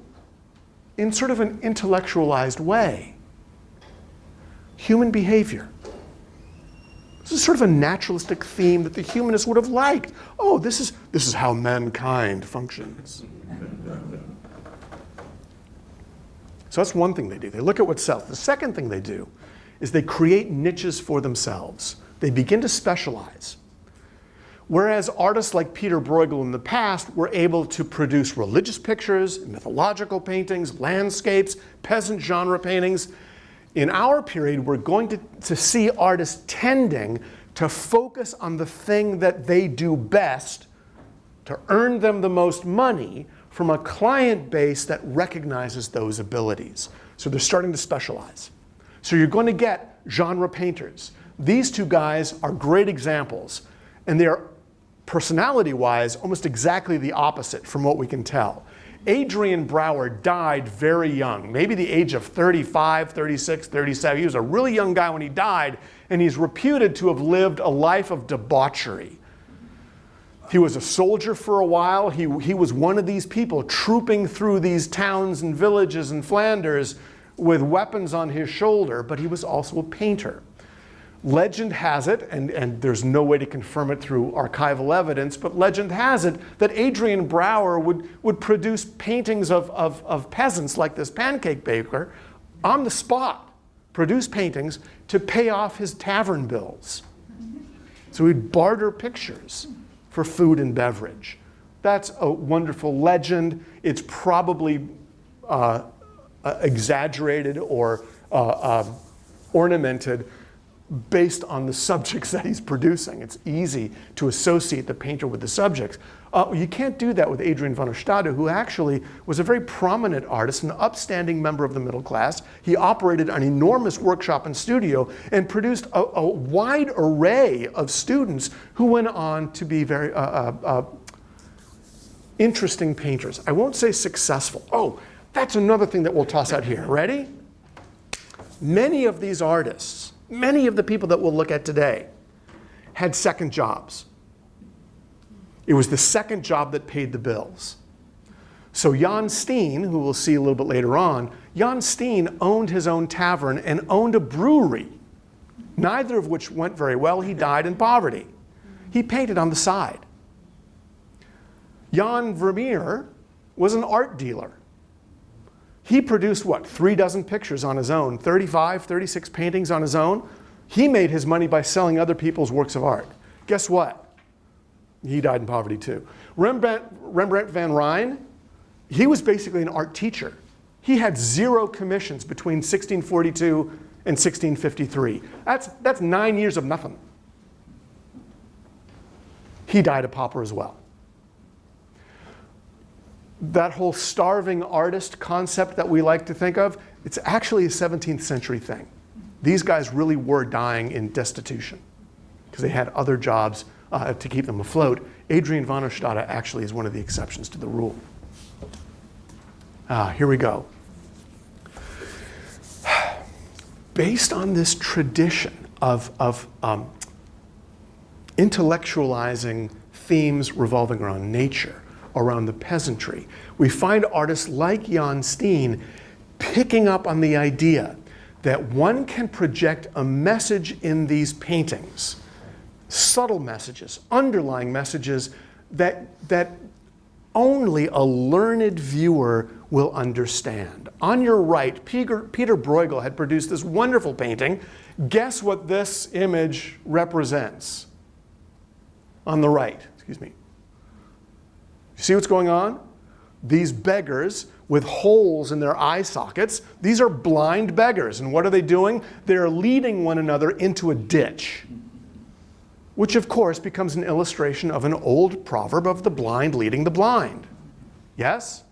Speaker 1: in sort of an intellectualized way human behavior. This is sort of a naturalistic theme that the humanists would have liked. Oh, this is how mankind functions. So that's one thing they do. They look at what sells. The second thing they do is they create niches for themselves. They begin to specialize. Whereas artists like Peter Breughel in the past were able to produce religious pictures, mythological paintings, landscapes, peasant genre paintings, in our period we're going to see artists tending to focus on the thing that they do best to earn them the most money from a client base that recognizes those abilities. So they're starting to specialize. So you're going to get genre painters. These two guys are great examples, and they're personality-wise almost exactly the opposite from what we can tell. Adrian Breughel died very young, maybe the age of 35, 36, 37. He was a really young guy when he died, and he's reputed to have lived a life of debauchery. He was a soldier for a while. He was one of these people trooping through these towns and villages in Flanders with weapons on his shoulder, but he was also a painter. Legend has it, and there's no way to confirm it through archival evidence, but legend has it that Adrian Breughel would produce paintings of peasants like this pancake baker on the spot, produce paintings to pay off his tavern bills. So he'd barter pictures for food and beverage. That's a wonderful legend. It's probably exaggerated or ornamented based on the subjects that he's producing. It's easy to associate the painter with the subjects. You can't do that with Adrian van der Stade, who actually was a very prominent artist, an upstanding member of the middle class. He operated an enormous workshop and studio and produced a wide array of students who went on to be very interesting painters. I won't say successful. Oh, that's another thing that we'll toss out here. Ready? Many of these artists, many of the people that we'll look at today, had second jobs. It was the second job that paid the bills. So Yann Steen, who we'll see a little bit later on, Yann Steen owned his own tavern and owned a brewery, neither of which went very well. He died in poverty. He painted on the side. Jan Vermeer was an art dealer. He produced, 3 dozen pictures on his own, 35, 36 paintings on his own. He made his money by selling other people's works of art. Guess what? He died in poverty too. Rembrandt van Rijn, he was basically an art teacher. He had 0 commissions between 1642 and 1653. That's 9 years of nothing. He died a pauper as well. That whole starving artist concept that we like to think of, it's actually a 17th century thing. These guys really were dying in destitution because they had other jobs to keep them afloat. Adrian van der Stade actually is one of the exceptions to the rule. Here we go. Based on this tradition of intellectualizing themes revolving around nature, around the peasantry, we find artists like Yann Steen picking up on the idea that one can project a message in these paintings, subtle messages, underlying messages that only a learned viewer will understand. On your right, Peter Breughel had produced this wonderful painting. Guess what this image represents? On the right, excuse me. You see what's going on? These beggars with holes in their eye sockets, these are blind beggars. And what are they doing? They're leading one another into a ditch, which of course becomes an illustration of an old proverb of the blind leading the blind. Yes?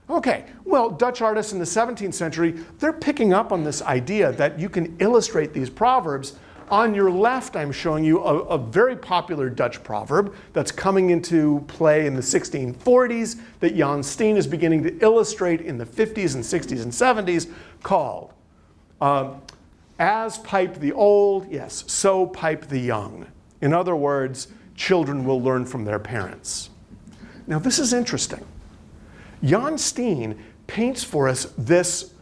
Speaker 1: Okay, well, Dutch artists in the 17th century, they're picking up on this idea that you can illustrate these proverbs. On your left, I'm showing you a very popular Dutch proverb that's coming into play in the 1640s that Yann Steen is beginning to illustrate in the 50s and 60s and 70s, called, as pipe the old, yes, so pipe the young. In other words, children will learn from their parents. Now this is interesting. Yann Steen paints for us this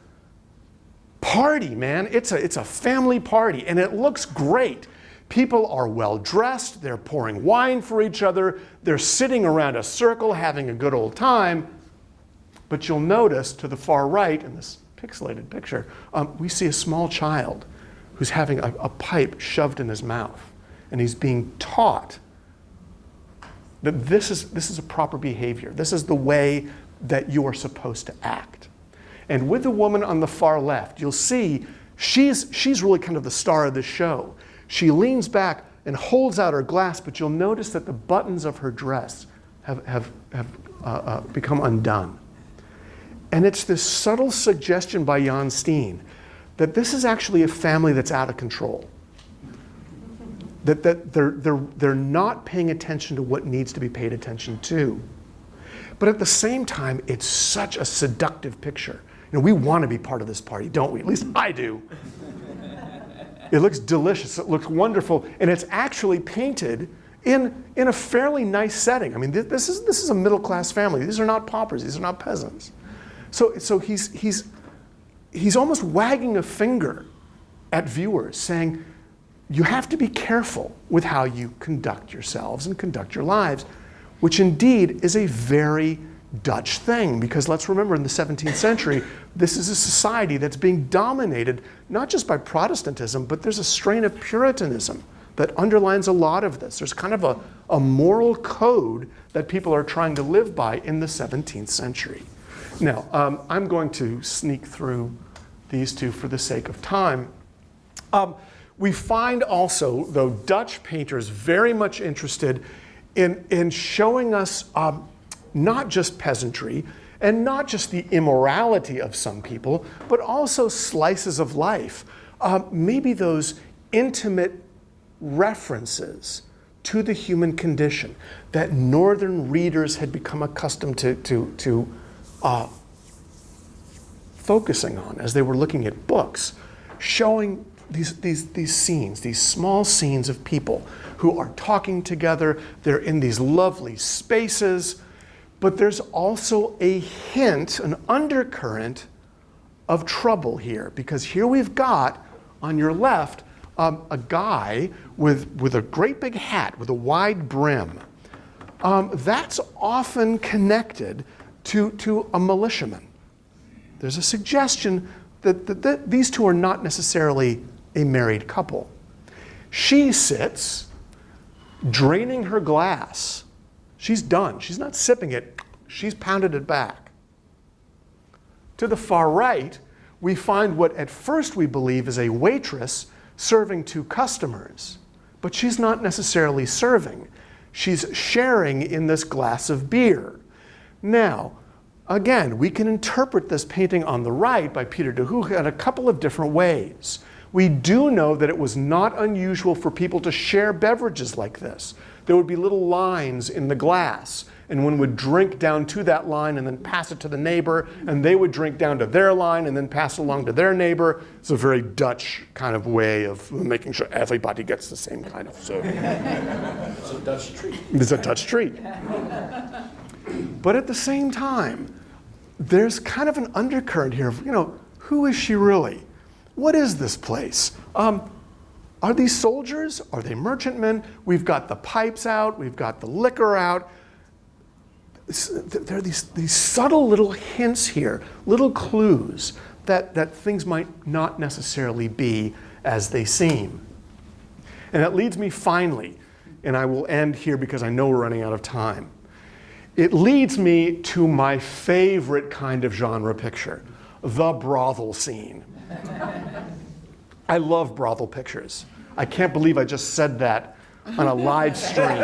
Speaker 1: party, man. It's a family party, and it looks great. People are well dressed, they're pouring wine for each other, they're sitting around a circle having a good old time. But you'll notice to the far right in this pixelated picture, we see a small child who's having a pipe shoved in his mouth, and he's being taught that this is a proper behavior. This is the way that you are supposed to act. And with the woman on the far left, you'll see she's really kind of the star of this show. She leans back, and holds out her glass, but you'll notice that the buttons of her dress have become undone. And it's this subtle suggestion by Yann Steen that this is actually a family that's out of control. That they're not paying attention to what needs to be paid attention to. But at the same time, it's such a seductive picture. You know, we want to be part of this party, don't we? At least I do. It looks delicious, it looks wonderful, and it's actually painted in a fairly nice setting. I mean, this is a middle-class family. These are not paupers, these are not peasants. So he's almost wagging a finger at viewers, saying, you have to be careful with how you conduct yourselves and conduct your lives, which indeed is a very Dutch thing, because let's remember in the 17th century, this is a society that's being dominated not just by Protestantism, but there's a strain of Puritanism that underlines a lot of this. There's kind of a moral code that people are trying to live by in the 17th century. Now, I'm going to sneak through these two for the sake of time. We find also, though, Dutch painters very much interested in showing us not just peasantry and not just the immorality of some people, but also slices of life. Maybe those intimate references to the human condition that northern readers had become accustomed to focusing on as they were looking at books, showing these scenes, these small scenes of people who are talking together. They're in these lovely spaces, but there's also a hint, an undercurrent of trouble here, because here we've got, on your left, a guy with a great big hat with a wide brim. That's often connected to a militiaman. There's a suggestion that these two are not necessarily a married couple. She sits draining her glass. She's done. She's not sipping it. She's pounded it back. To the far right, we find what at first we believe is a waitress serving two customers, but she's not necessarily serving. She's sharing in this glass of beer. Now, again, we can interpret this painting on the right by Peter de Hooch in a couple of different ways. We do know that it was not unusual for people to share beverages like this. There would be little lines in the glass, and one would drink down to that line and then pass it to the neighbor, and they would drink down to their line and then pass it along to their neighbor. It's a very Dutch kind of way of making sure everybody gets the same kind of service.
Speaker 2: It's a Dutch treat.
Speaker 1: It's a Dutch treat. But at the same time, there's kind of an undercurrent here of, who is she really? What is this place? Are these soldiers? Are they merchantmen? We've got the pipes out. We've got the liquor out. There are these subtle little hints here, little clues that things might not necessarily be as they seem. And that leads me finally, and I will end here because I know we're running out of time. It leads me to my favorite kind of genre picture, the brothel scene. I love brothel pictures. I can't believe I just said that on a live stream.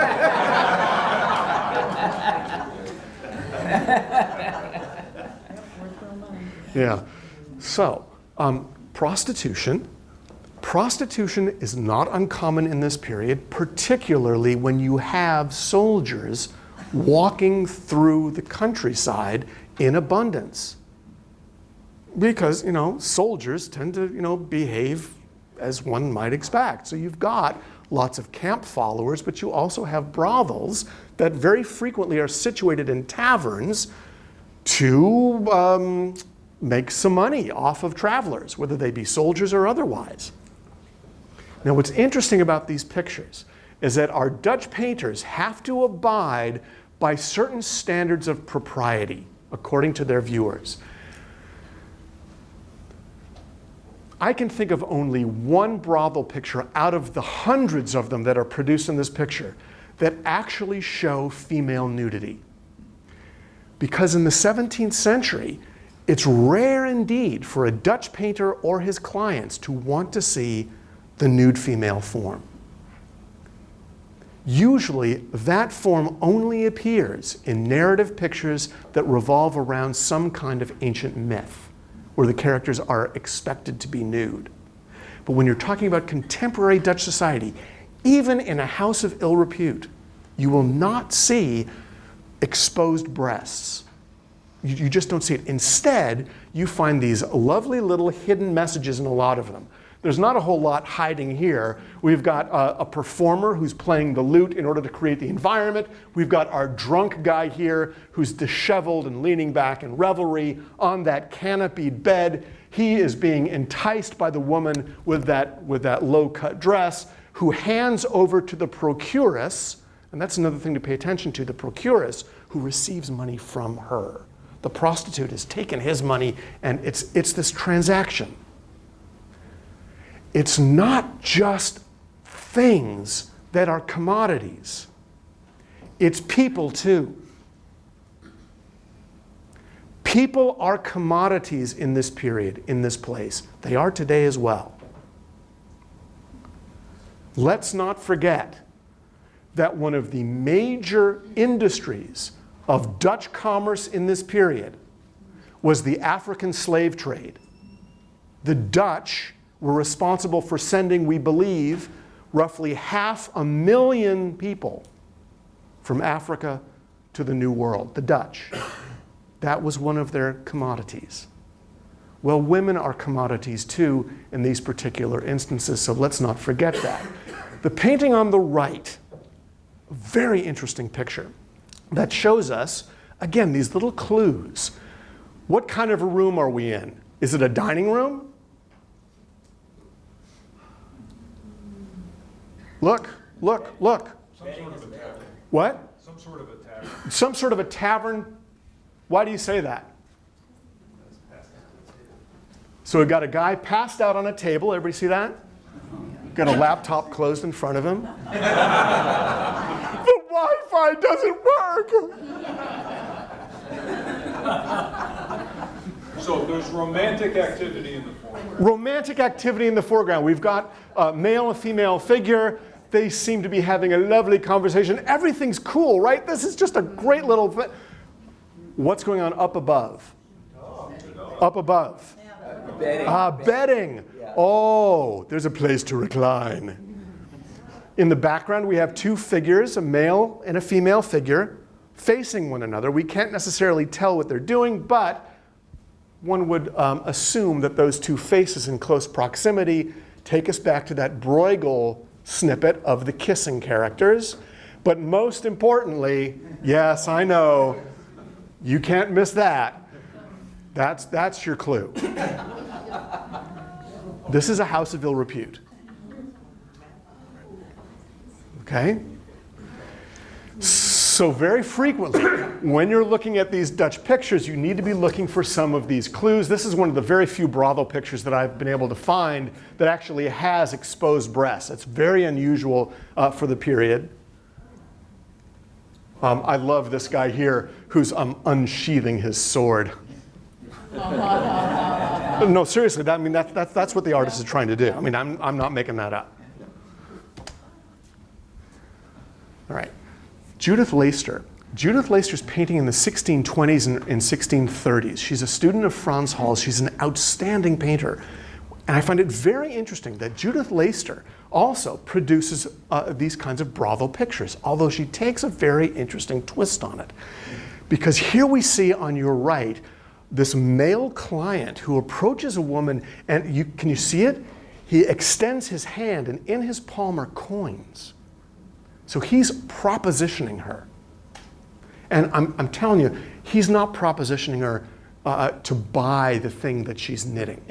Speaker 1: Yeah. So, prostitution. Prostitution is not uncommon in this period, particularly when you have soldiers walking through the countryside in abundance. Because, soldiers tend to, behave as one might expect. So you've got lots of camp followers, but you also have brothels that very frequently are situated in taverns to make some money off of travelers, whether they be soldiers or otherwise. Now, what's interesting about these pictures is that our Dutch painters have to abide by certain standards of propriety, according to their viewers. I can think of only one brothel picture out of the hundreds of them that are produced in this picture that actually show female nudity. Because in the 17th century, it's rare indeed for a Dutch painter or his clients to want to see the nude female form. Usually, that form only appears in narrative pictures that revolve around some kind of ancient myth, where the characters are expected to be nude. But when you're talking about contemporary Dutch society, even in a house of ill repute, you will not see exposed breasts. You just don't see it. Instead, you find these lovely little hidden messages in a lot of them. There's not a whole lot hiding here. We've got a performer who's playing the lute in order to create the environment. We've got our drunk guy here who's disheveled and leaning back in revelry on that canopied bed. He is being enticed by the woman with that low-cut dress, who hands over to the procuress, and that's another thing to pay attention to, the procuress who receives money from her. The prostitute has taken his money, and it's this transaction. It's not just things that are commodities. It's people too. People are commodities in this period, in this place. They are today as well. Let's not forget that one of the major industries of Dutch commerce in this period was the African slave trade. The Dutch were responsible for sending, we believe, roughly 500,000 people from Africa to the New World, the Dutch. That was one of their commodities. Well, women are commodities too in these particular instances, so let's not forget that. The painting on the right, a very interesting picture that shows us, again, these little clues. What kind of a room are we in? Is it a dining room? Look, look, look.
Speaker 2: Some sort of a tavern.
Speaker 1: What?
Speaker 2: Some sort of a tavern.
Speaker 1: Some sort of a tavern? Why do you say that? So we've got a guy passed out on a table. Everybody see that? Got a laptop closed in front of him. The Wi-Fi doesn't work.
Speaker 2: So there's romantic activity in the foreground.
Speaker 1: Romantic activity in the foreground. We've got a male and female figure. They seem to be having a lovely conversation. Everything's cool, right? This is just a great little thing. What's going on up above? Up above.
Speaker 3: Bedding.
Speaker 1: Bedding. Oh, there's a place to recline. In the background, we have two figures, a male and a female figure, facing one another. We can't necessarily tell what they're doing, but one would assume that those two faces in close proximity take us back to that Breughel snippet of the kissing characters. But most importantly, yes, I know, you can't miss that. That's your clue. This is a house of ill repute. Okay? So very frequently, when you're looking at these Dutch pictures, you need to be looking for some of these clues. This is one of the very few brothel pictures that I've been able to find that actually has exposed breasts. It's very unusual for the period. I love this guy here who's unsheathing his sword. No, seriously, that's what the artist is trying to do. I mean, I'm not making that up. All right. Judith Leblanc. Judith Lester's painting in the 1620s and 1630s. She's a student of Frans Hals. She's an outstanding painter. And I find it very interesting that Judith Leblanc also produces these kinds of brothel pictures, although she takes a very interesting twist on it. Because here we see on your right this male client who approaches a woman, and can you see it? He extends his hand, and in his palm are coins. So he's propositioning her. And I'm telling you, he's not propositioning her to buy the thing that she's knitting.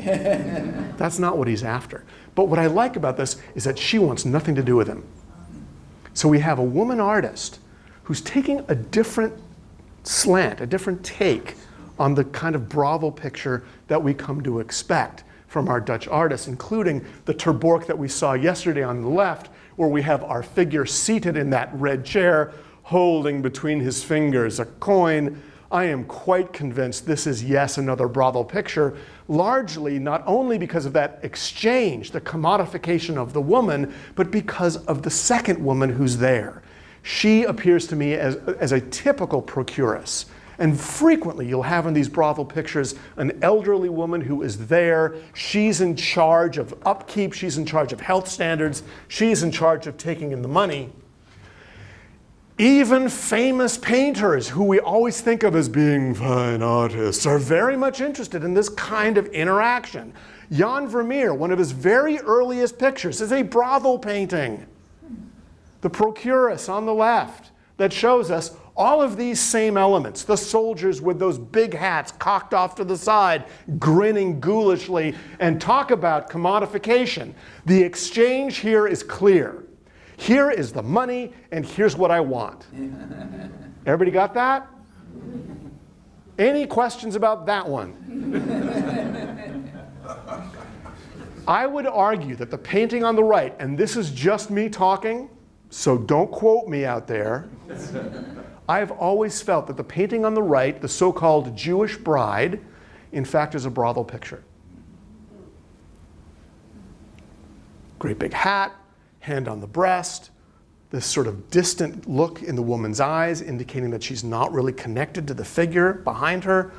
Speaker 1: That's not what he's after. But what I like about this is that she wants nothing to do with him. So we have a woman artist who's taking a different slant, a different take on the kind of brothel picture that we come to expect from our Dutch artists, including the Terborch that we saw yesterday on the left, where we have our figure seated in that red chair, holding between his fingers a coin. I am quite convinced this is, yes, another brothel picture, largely not only because of that exchange, the commodification of the woman, but because of the second woman who's there. She appears to me as a typical procuress. And frequently you'll have in these brothel pictures an elderly woman who is there. She's in charge of upkeep. She's in charge of health standards. She's in charge of taking in the money. Even famous painters, who we always think of as being fine artists, are very much interested in this kind of interaction. Jan Vermeer, one of his very earliest pictures, is a brothel painting. The procuress on the left, that shows us all of these same elements. The soldiers with those big hats cocked off to the side, grinning ghoulishly, and talk about commodification. The exchange here is clear. Here is the money, and here's what I want. Everybody got that? Any questions about that one? I would argue that the painting on the right, and this is just me talking, so don't quote me out there. I have always felt that the painting on the right, the so-called Jewish bride, in fact is a brothel picture. Great big hat, hand on the breast, this sort of distant look in the woman's eyes indicating that she's not really connected to the figure behind her.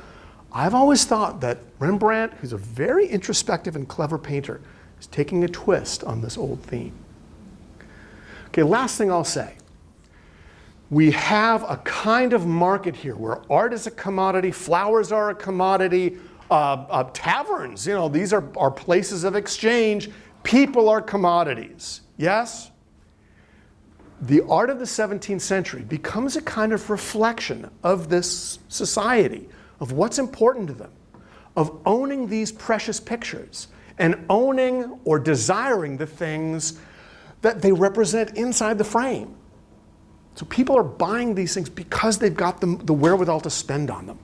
Speaker 1: I've always thought that Rembrandt, who's a very introspective and clever painter, is taking a twist on this old theme. Okay, last thing I'll say. We have a kind of market here where art is a commodity, flowers are a commodity, taverns, these are places of exchange. People are commodities, yes? The art of the 17th century becomes a kind of reflection of this society, of what's important to them, of owning these precious pictures and owning or desiring the things that they represent inside the frame. So people are buying these things because they've got the wherewithal to spend on them.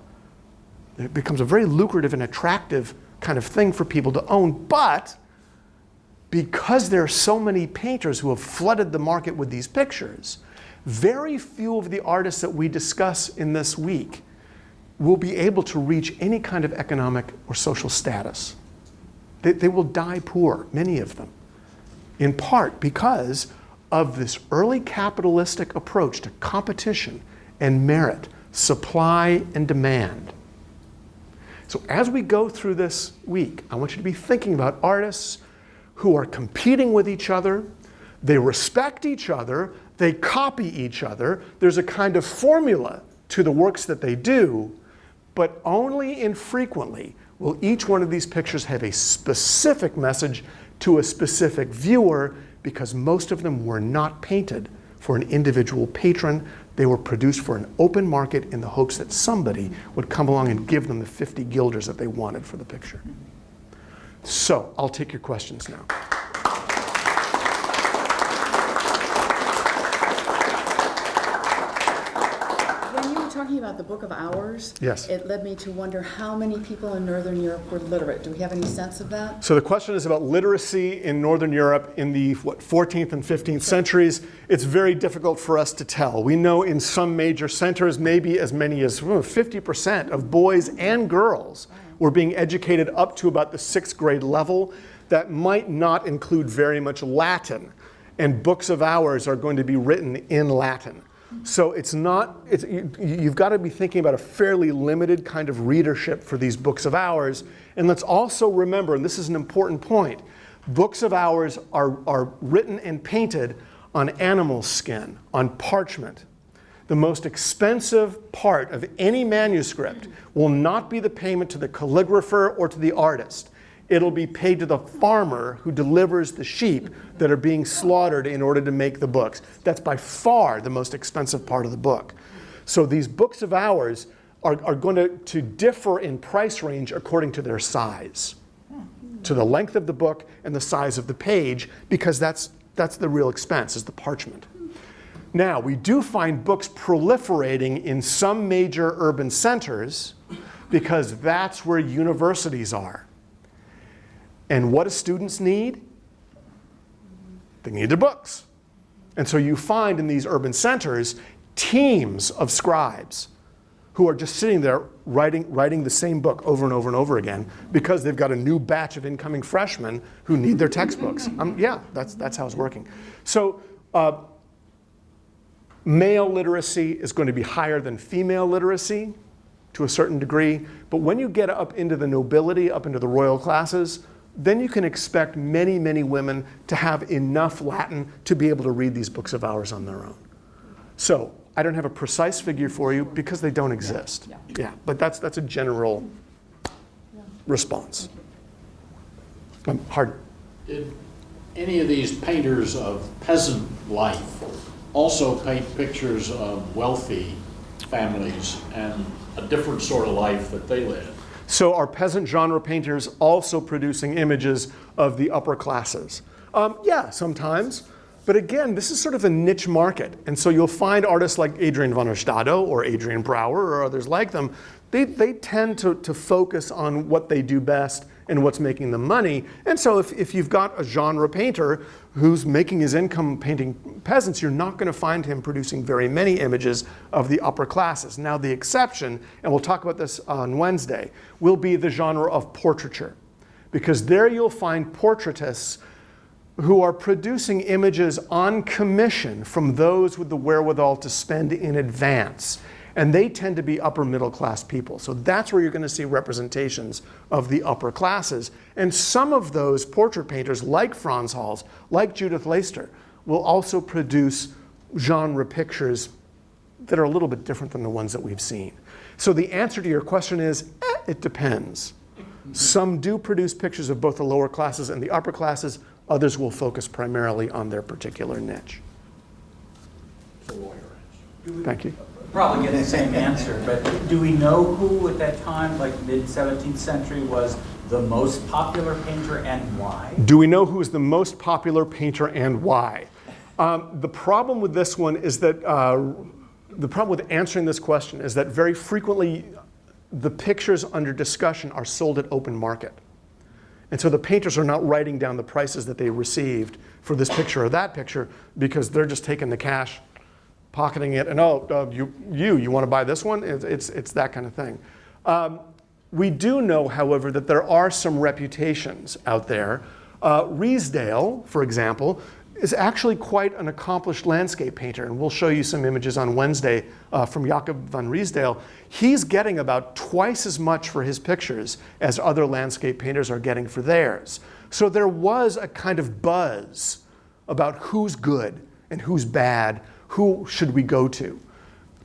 Speaker 1: It becomes a very lucrative and attractive kind of thing for people to own, but because there are so many painters who have flooded the market with these pictures, very few of the artists that we discuss in this week will be able to reach any kind of economic or social status. They will die poor, many of them, in part because of this early capitalistic approach to competition and merit, supply and demand. So as we go through this week, I want you to be thinking about artists who are competing with each other, they respect each other, they copy each other. There's a kind of formula to the works that they do, but only infrequently will each one of these pictures have a specific message to a specific viewer, because most of them were not painted for an individual patron. They were produced for an open market in the hopes that somebody would come along and give them the 50 guilders that they wanted for the picture. So I'll take your questions now.
Speaker 3: When you were talking about the Book of Hours,
Speaker 1: yes,
Speaker 3: it led me to wonder how many people in Northern Europe were literate. Do we have any sense of that?
Speaker 1: So the question is about literacy in Northern Europe in the 14th and 15th centuries. It's very difficult for us to tell. We know in some major centers, maybe as many as 50% of boys and girls were being educated up to about the 6th grade level. That might not include very much Latin, and books of hours are going to be written in Latin. So you've got to be thinking about a fairly limited kind of readership for these books of hours. And let's also remember, and this is an important point, books of hours are written and painted on animal skin, on parchment. The most expensive part of any manuscript will not be the payment to the calligrapher or to the artist. It'll be paid to the farmer who delivers the sheep that are being slaughtered in order to make the books. That's by far the most expensive part of the book. So these books of hours are going to differ in price range according to their size, to the length of the book and the size of the page, because that's the real expense, is the parchment. Now, we do find books proliferating in some major urban centers because that's where universities are. And what do students need? They need their books. And so you find in these urban centers teams of scribes who are just sitting there writing the same book over and over and over again because they've got a new batch of incoming freshmen who need their textbooks. Yeah, that's how it's working. So Male literacy is going to be higher than female literacy to a certain degree, but when you get up into the nobility, up into the royal classes, then you can expect many, many women to have enough Latin to be able to read these books of hours on their own. So I don't have a precise figure for you because they don't exist. Yeah, but that's a general response. Hard.
Speaker 4: Did any of these painters of peasant life also paint pictures of wealthy families and a different sort of life that they led?
Speaker 1: So are peasant genre painters also producing images of the upper classes? Yeah, sometimes. But again, this is sort of a niche market. And so you'll find artists like Adrian van der Stado or Adrian Brouwer or others like them, they tend to focus on what they do best and what's making them money. And so if you've got a genre painter who's making his income painting peasants, you're not going to find him producing very many images of the upper classes. Now the exception, and we'll talk about this on Wednesday, will be the genre of portraiture. Because there you'll find portraitists who are producing images on commission from those with the wherewithal to spend in advance. And they tend to be upper middle class people. So that's where you're going to see representations of the upper classes. And some of those portrait painters, like Frans Hals, like Judith Leblanc, will also produce genre pictures that are a little bit different than the ones that we've seen. So the answer to your question is, it depends. Some do produce pictures of both the lower classes and the upper classes. Others will focus primarily on their particular niche. Thank you.
Speaker 5: Probably get the same answer, but do we know who at that time, like mid-17th century, was the most popular painter and why?
Speaker 1: Do we know who is the most popular painter and why? The problem with this one is that, the problem with answering this question is that very frequently the pictures under discussion are sold at open market. And so the painters are not writing down the prices that they received for this picture or that picture because they're just taking the cash, pocketing it, and you want to buy this one? It's that kind of thing. We do know, however, that there are some reputations out there. Riesdael, for example, is actually quite an accomplished landscape painter, and we'll show you some images on Wednesday from Jacob van Riesdael. He's getting about twice as much for his pictures as other landscape painters are getting for theirs. So there was a kind of buzz about who's good and who's bad, who should we go to.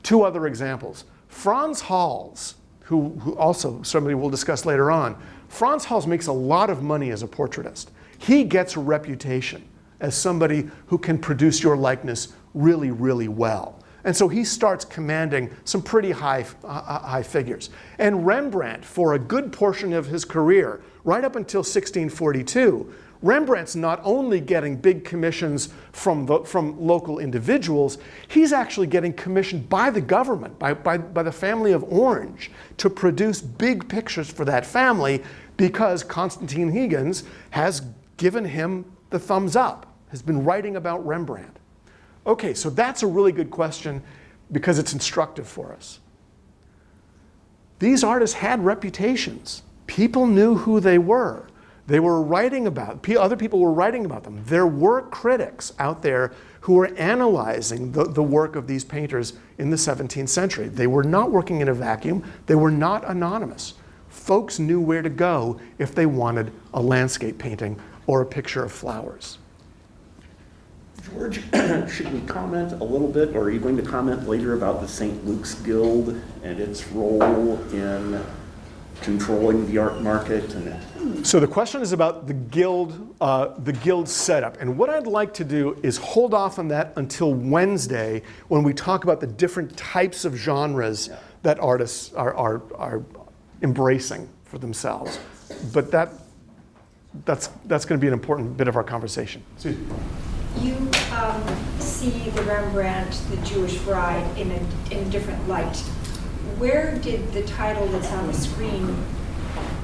Speaker 1: Two other examples. Frans Hals, who also somebody we'll discuss later on. Frans Hals makes a lot of money as a portraitist. He gets a reputation as somebody who can produce your likeness really, really well. And so he starts commanding some pretty high figures. And Rembrandt, for a good portion of his career, right up until 1642, Rembrandt's not only getting big commissions from local individuals, he's actually getting commissioned by the government, by the family of Orange, to produce big pictures for that family because Constantine Huygens has given him the thumbs up, has been writing about Rembrandt. Okay, so that's a really good question because it's instructive for us. These artists had reputations. People knew who they were. They were writing about, other people were writing about them. There were critics out there who were analyzing the work of these painters in the 17th century. They were not working in a vacuum. They were not anonymous. Folks knew where to go if they wanted a landscape painting or a picture of flowers.
Speaker 6: George, should we comment a little bit, or are you going to comment later about the St. Luke's Guild and its role in controlling the art market?
Speaker 1: So the question is about the guild setup. And what I'd like to do is hold off on that until Wednesday when we talk about the different types of genres that artists are embracing for themselves. But that's going to be an important bit of our conversation. Susan.
Speaker 7: You see the Rembrandt, the Jewish Bride, in a different light. Where did the title that's on the screen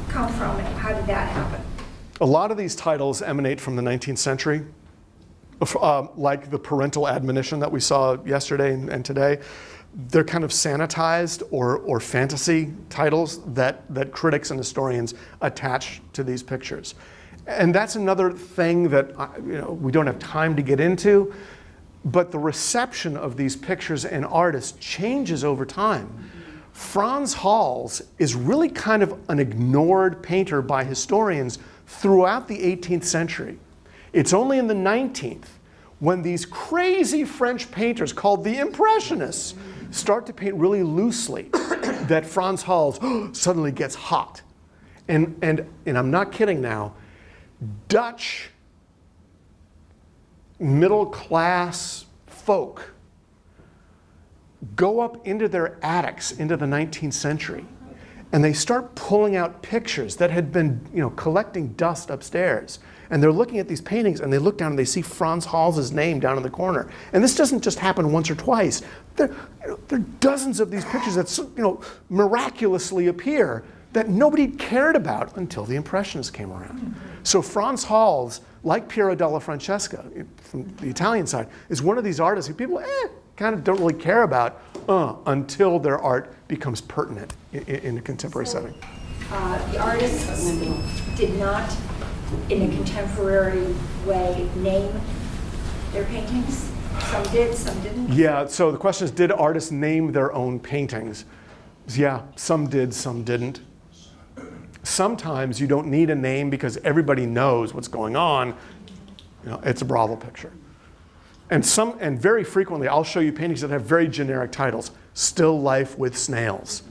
Speaker 7: come from, and how did that happen?
Speaker 1: A lot of these titles emanate from the 19th century, like the parental admonition that we saw yesterday and today. They're kind of sanitized or fantasy titles that critics and historians attach to these pictures. And that's another thing that we don't have time to get into. But the reception of these pictures and artists changes over time. Frans Hals is really kind of an ignored painter by historians throughout the 18th century. It's only in the 19th when these crazy French painters called the Impressionists start to paint really loosely that Frans Hals suddenly gets hot. And I'm not kidding now, Dutch middle-class folk go up into their attics into the 19th century, and they start pulling out pictures that had been, collecting dust upstairs. And they're looking at these paintings, and they look down and they see Frans Hals' name down in the corner. And this doesn't just happen once or twice. There are dozens of these pictures that miraculously appear that nobody cared about until the Impressionists came around. So Frans Hals, like Piero della Francesca from the Italian side, is one of these artists who people kind of don't really care about until their art becomes pertinent in a contemporary setting.
Speaker 7: The artists did not, in a contemporary way, name their paintings? Some did, some didn't?
Speaker 1: Yeah, so the question is, did artists name their own paintings? Yeah, some did, some didn't. Sometimes you don't need a name because everybody knows what's going on. It's a Breughel picture. And very frequently, I'll show you paintings that have very generic titles. Still life with snails,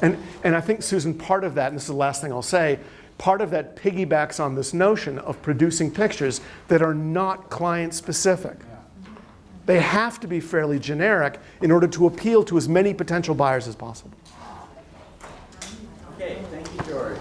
Speaker 1: And I think, Susan, part of that, and this is the last thing I'll say, part of that piggybacks on this notion of producing pictures that are not client-specific. They have to be fairly generic in order to appeal to as many potential buyers as possible.
Speaker 5: Okay, thank you, George.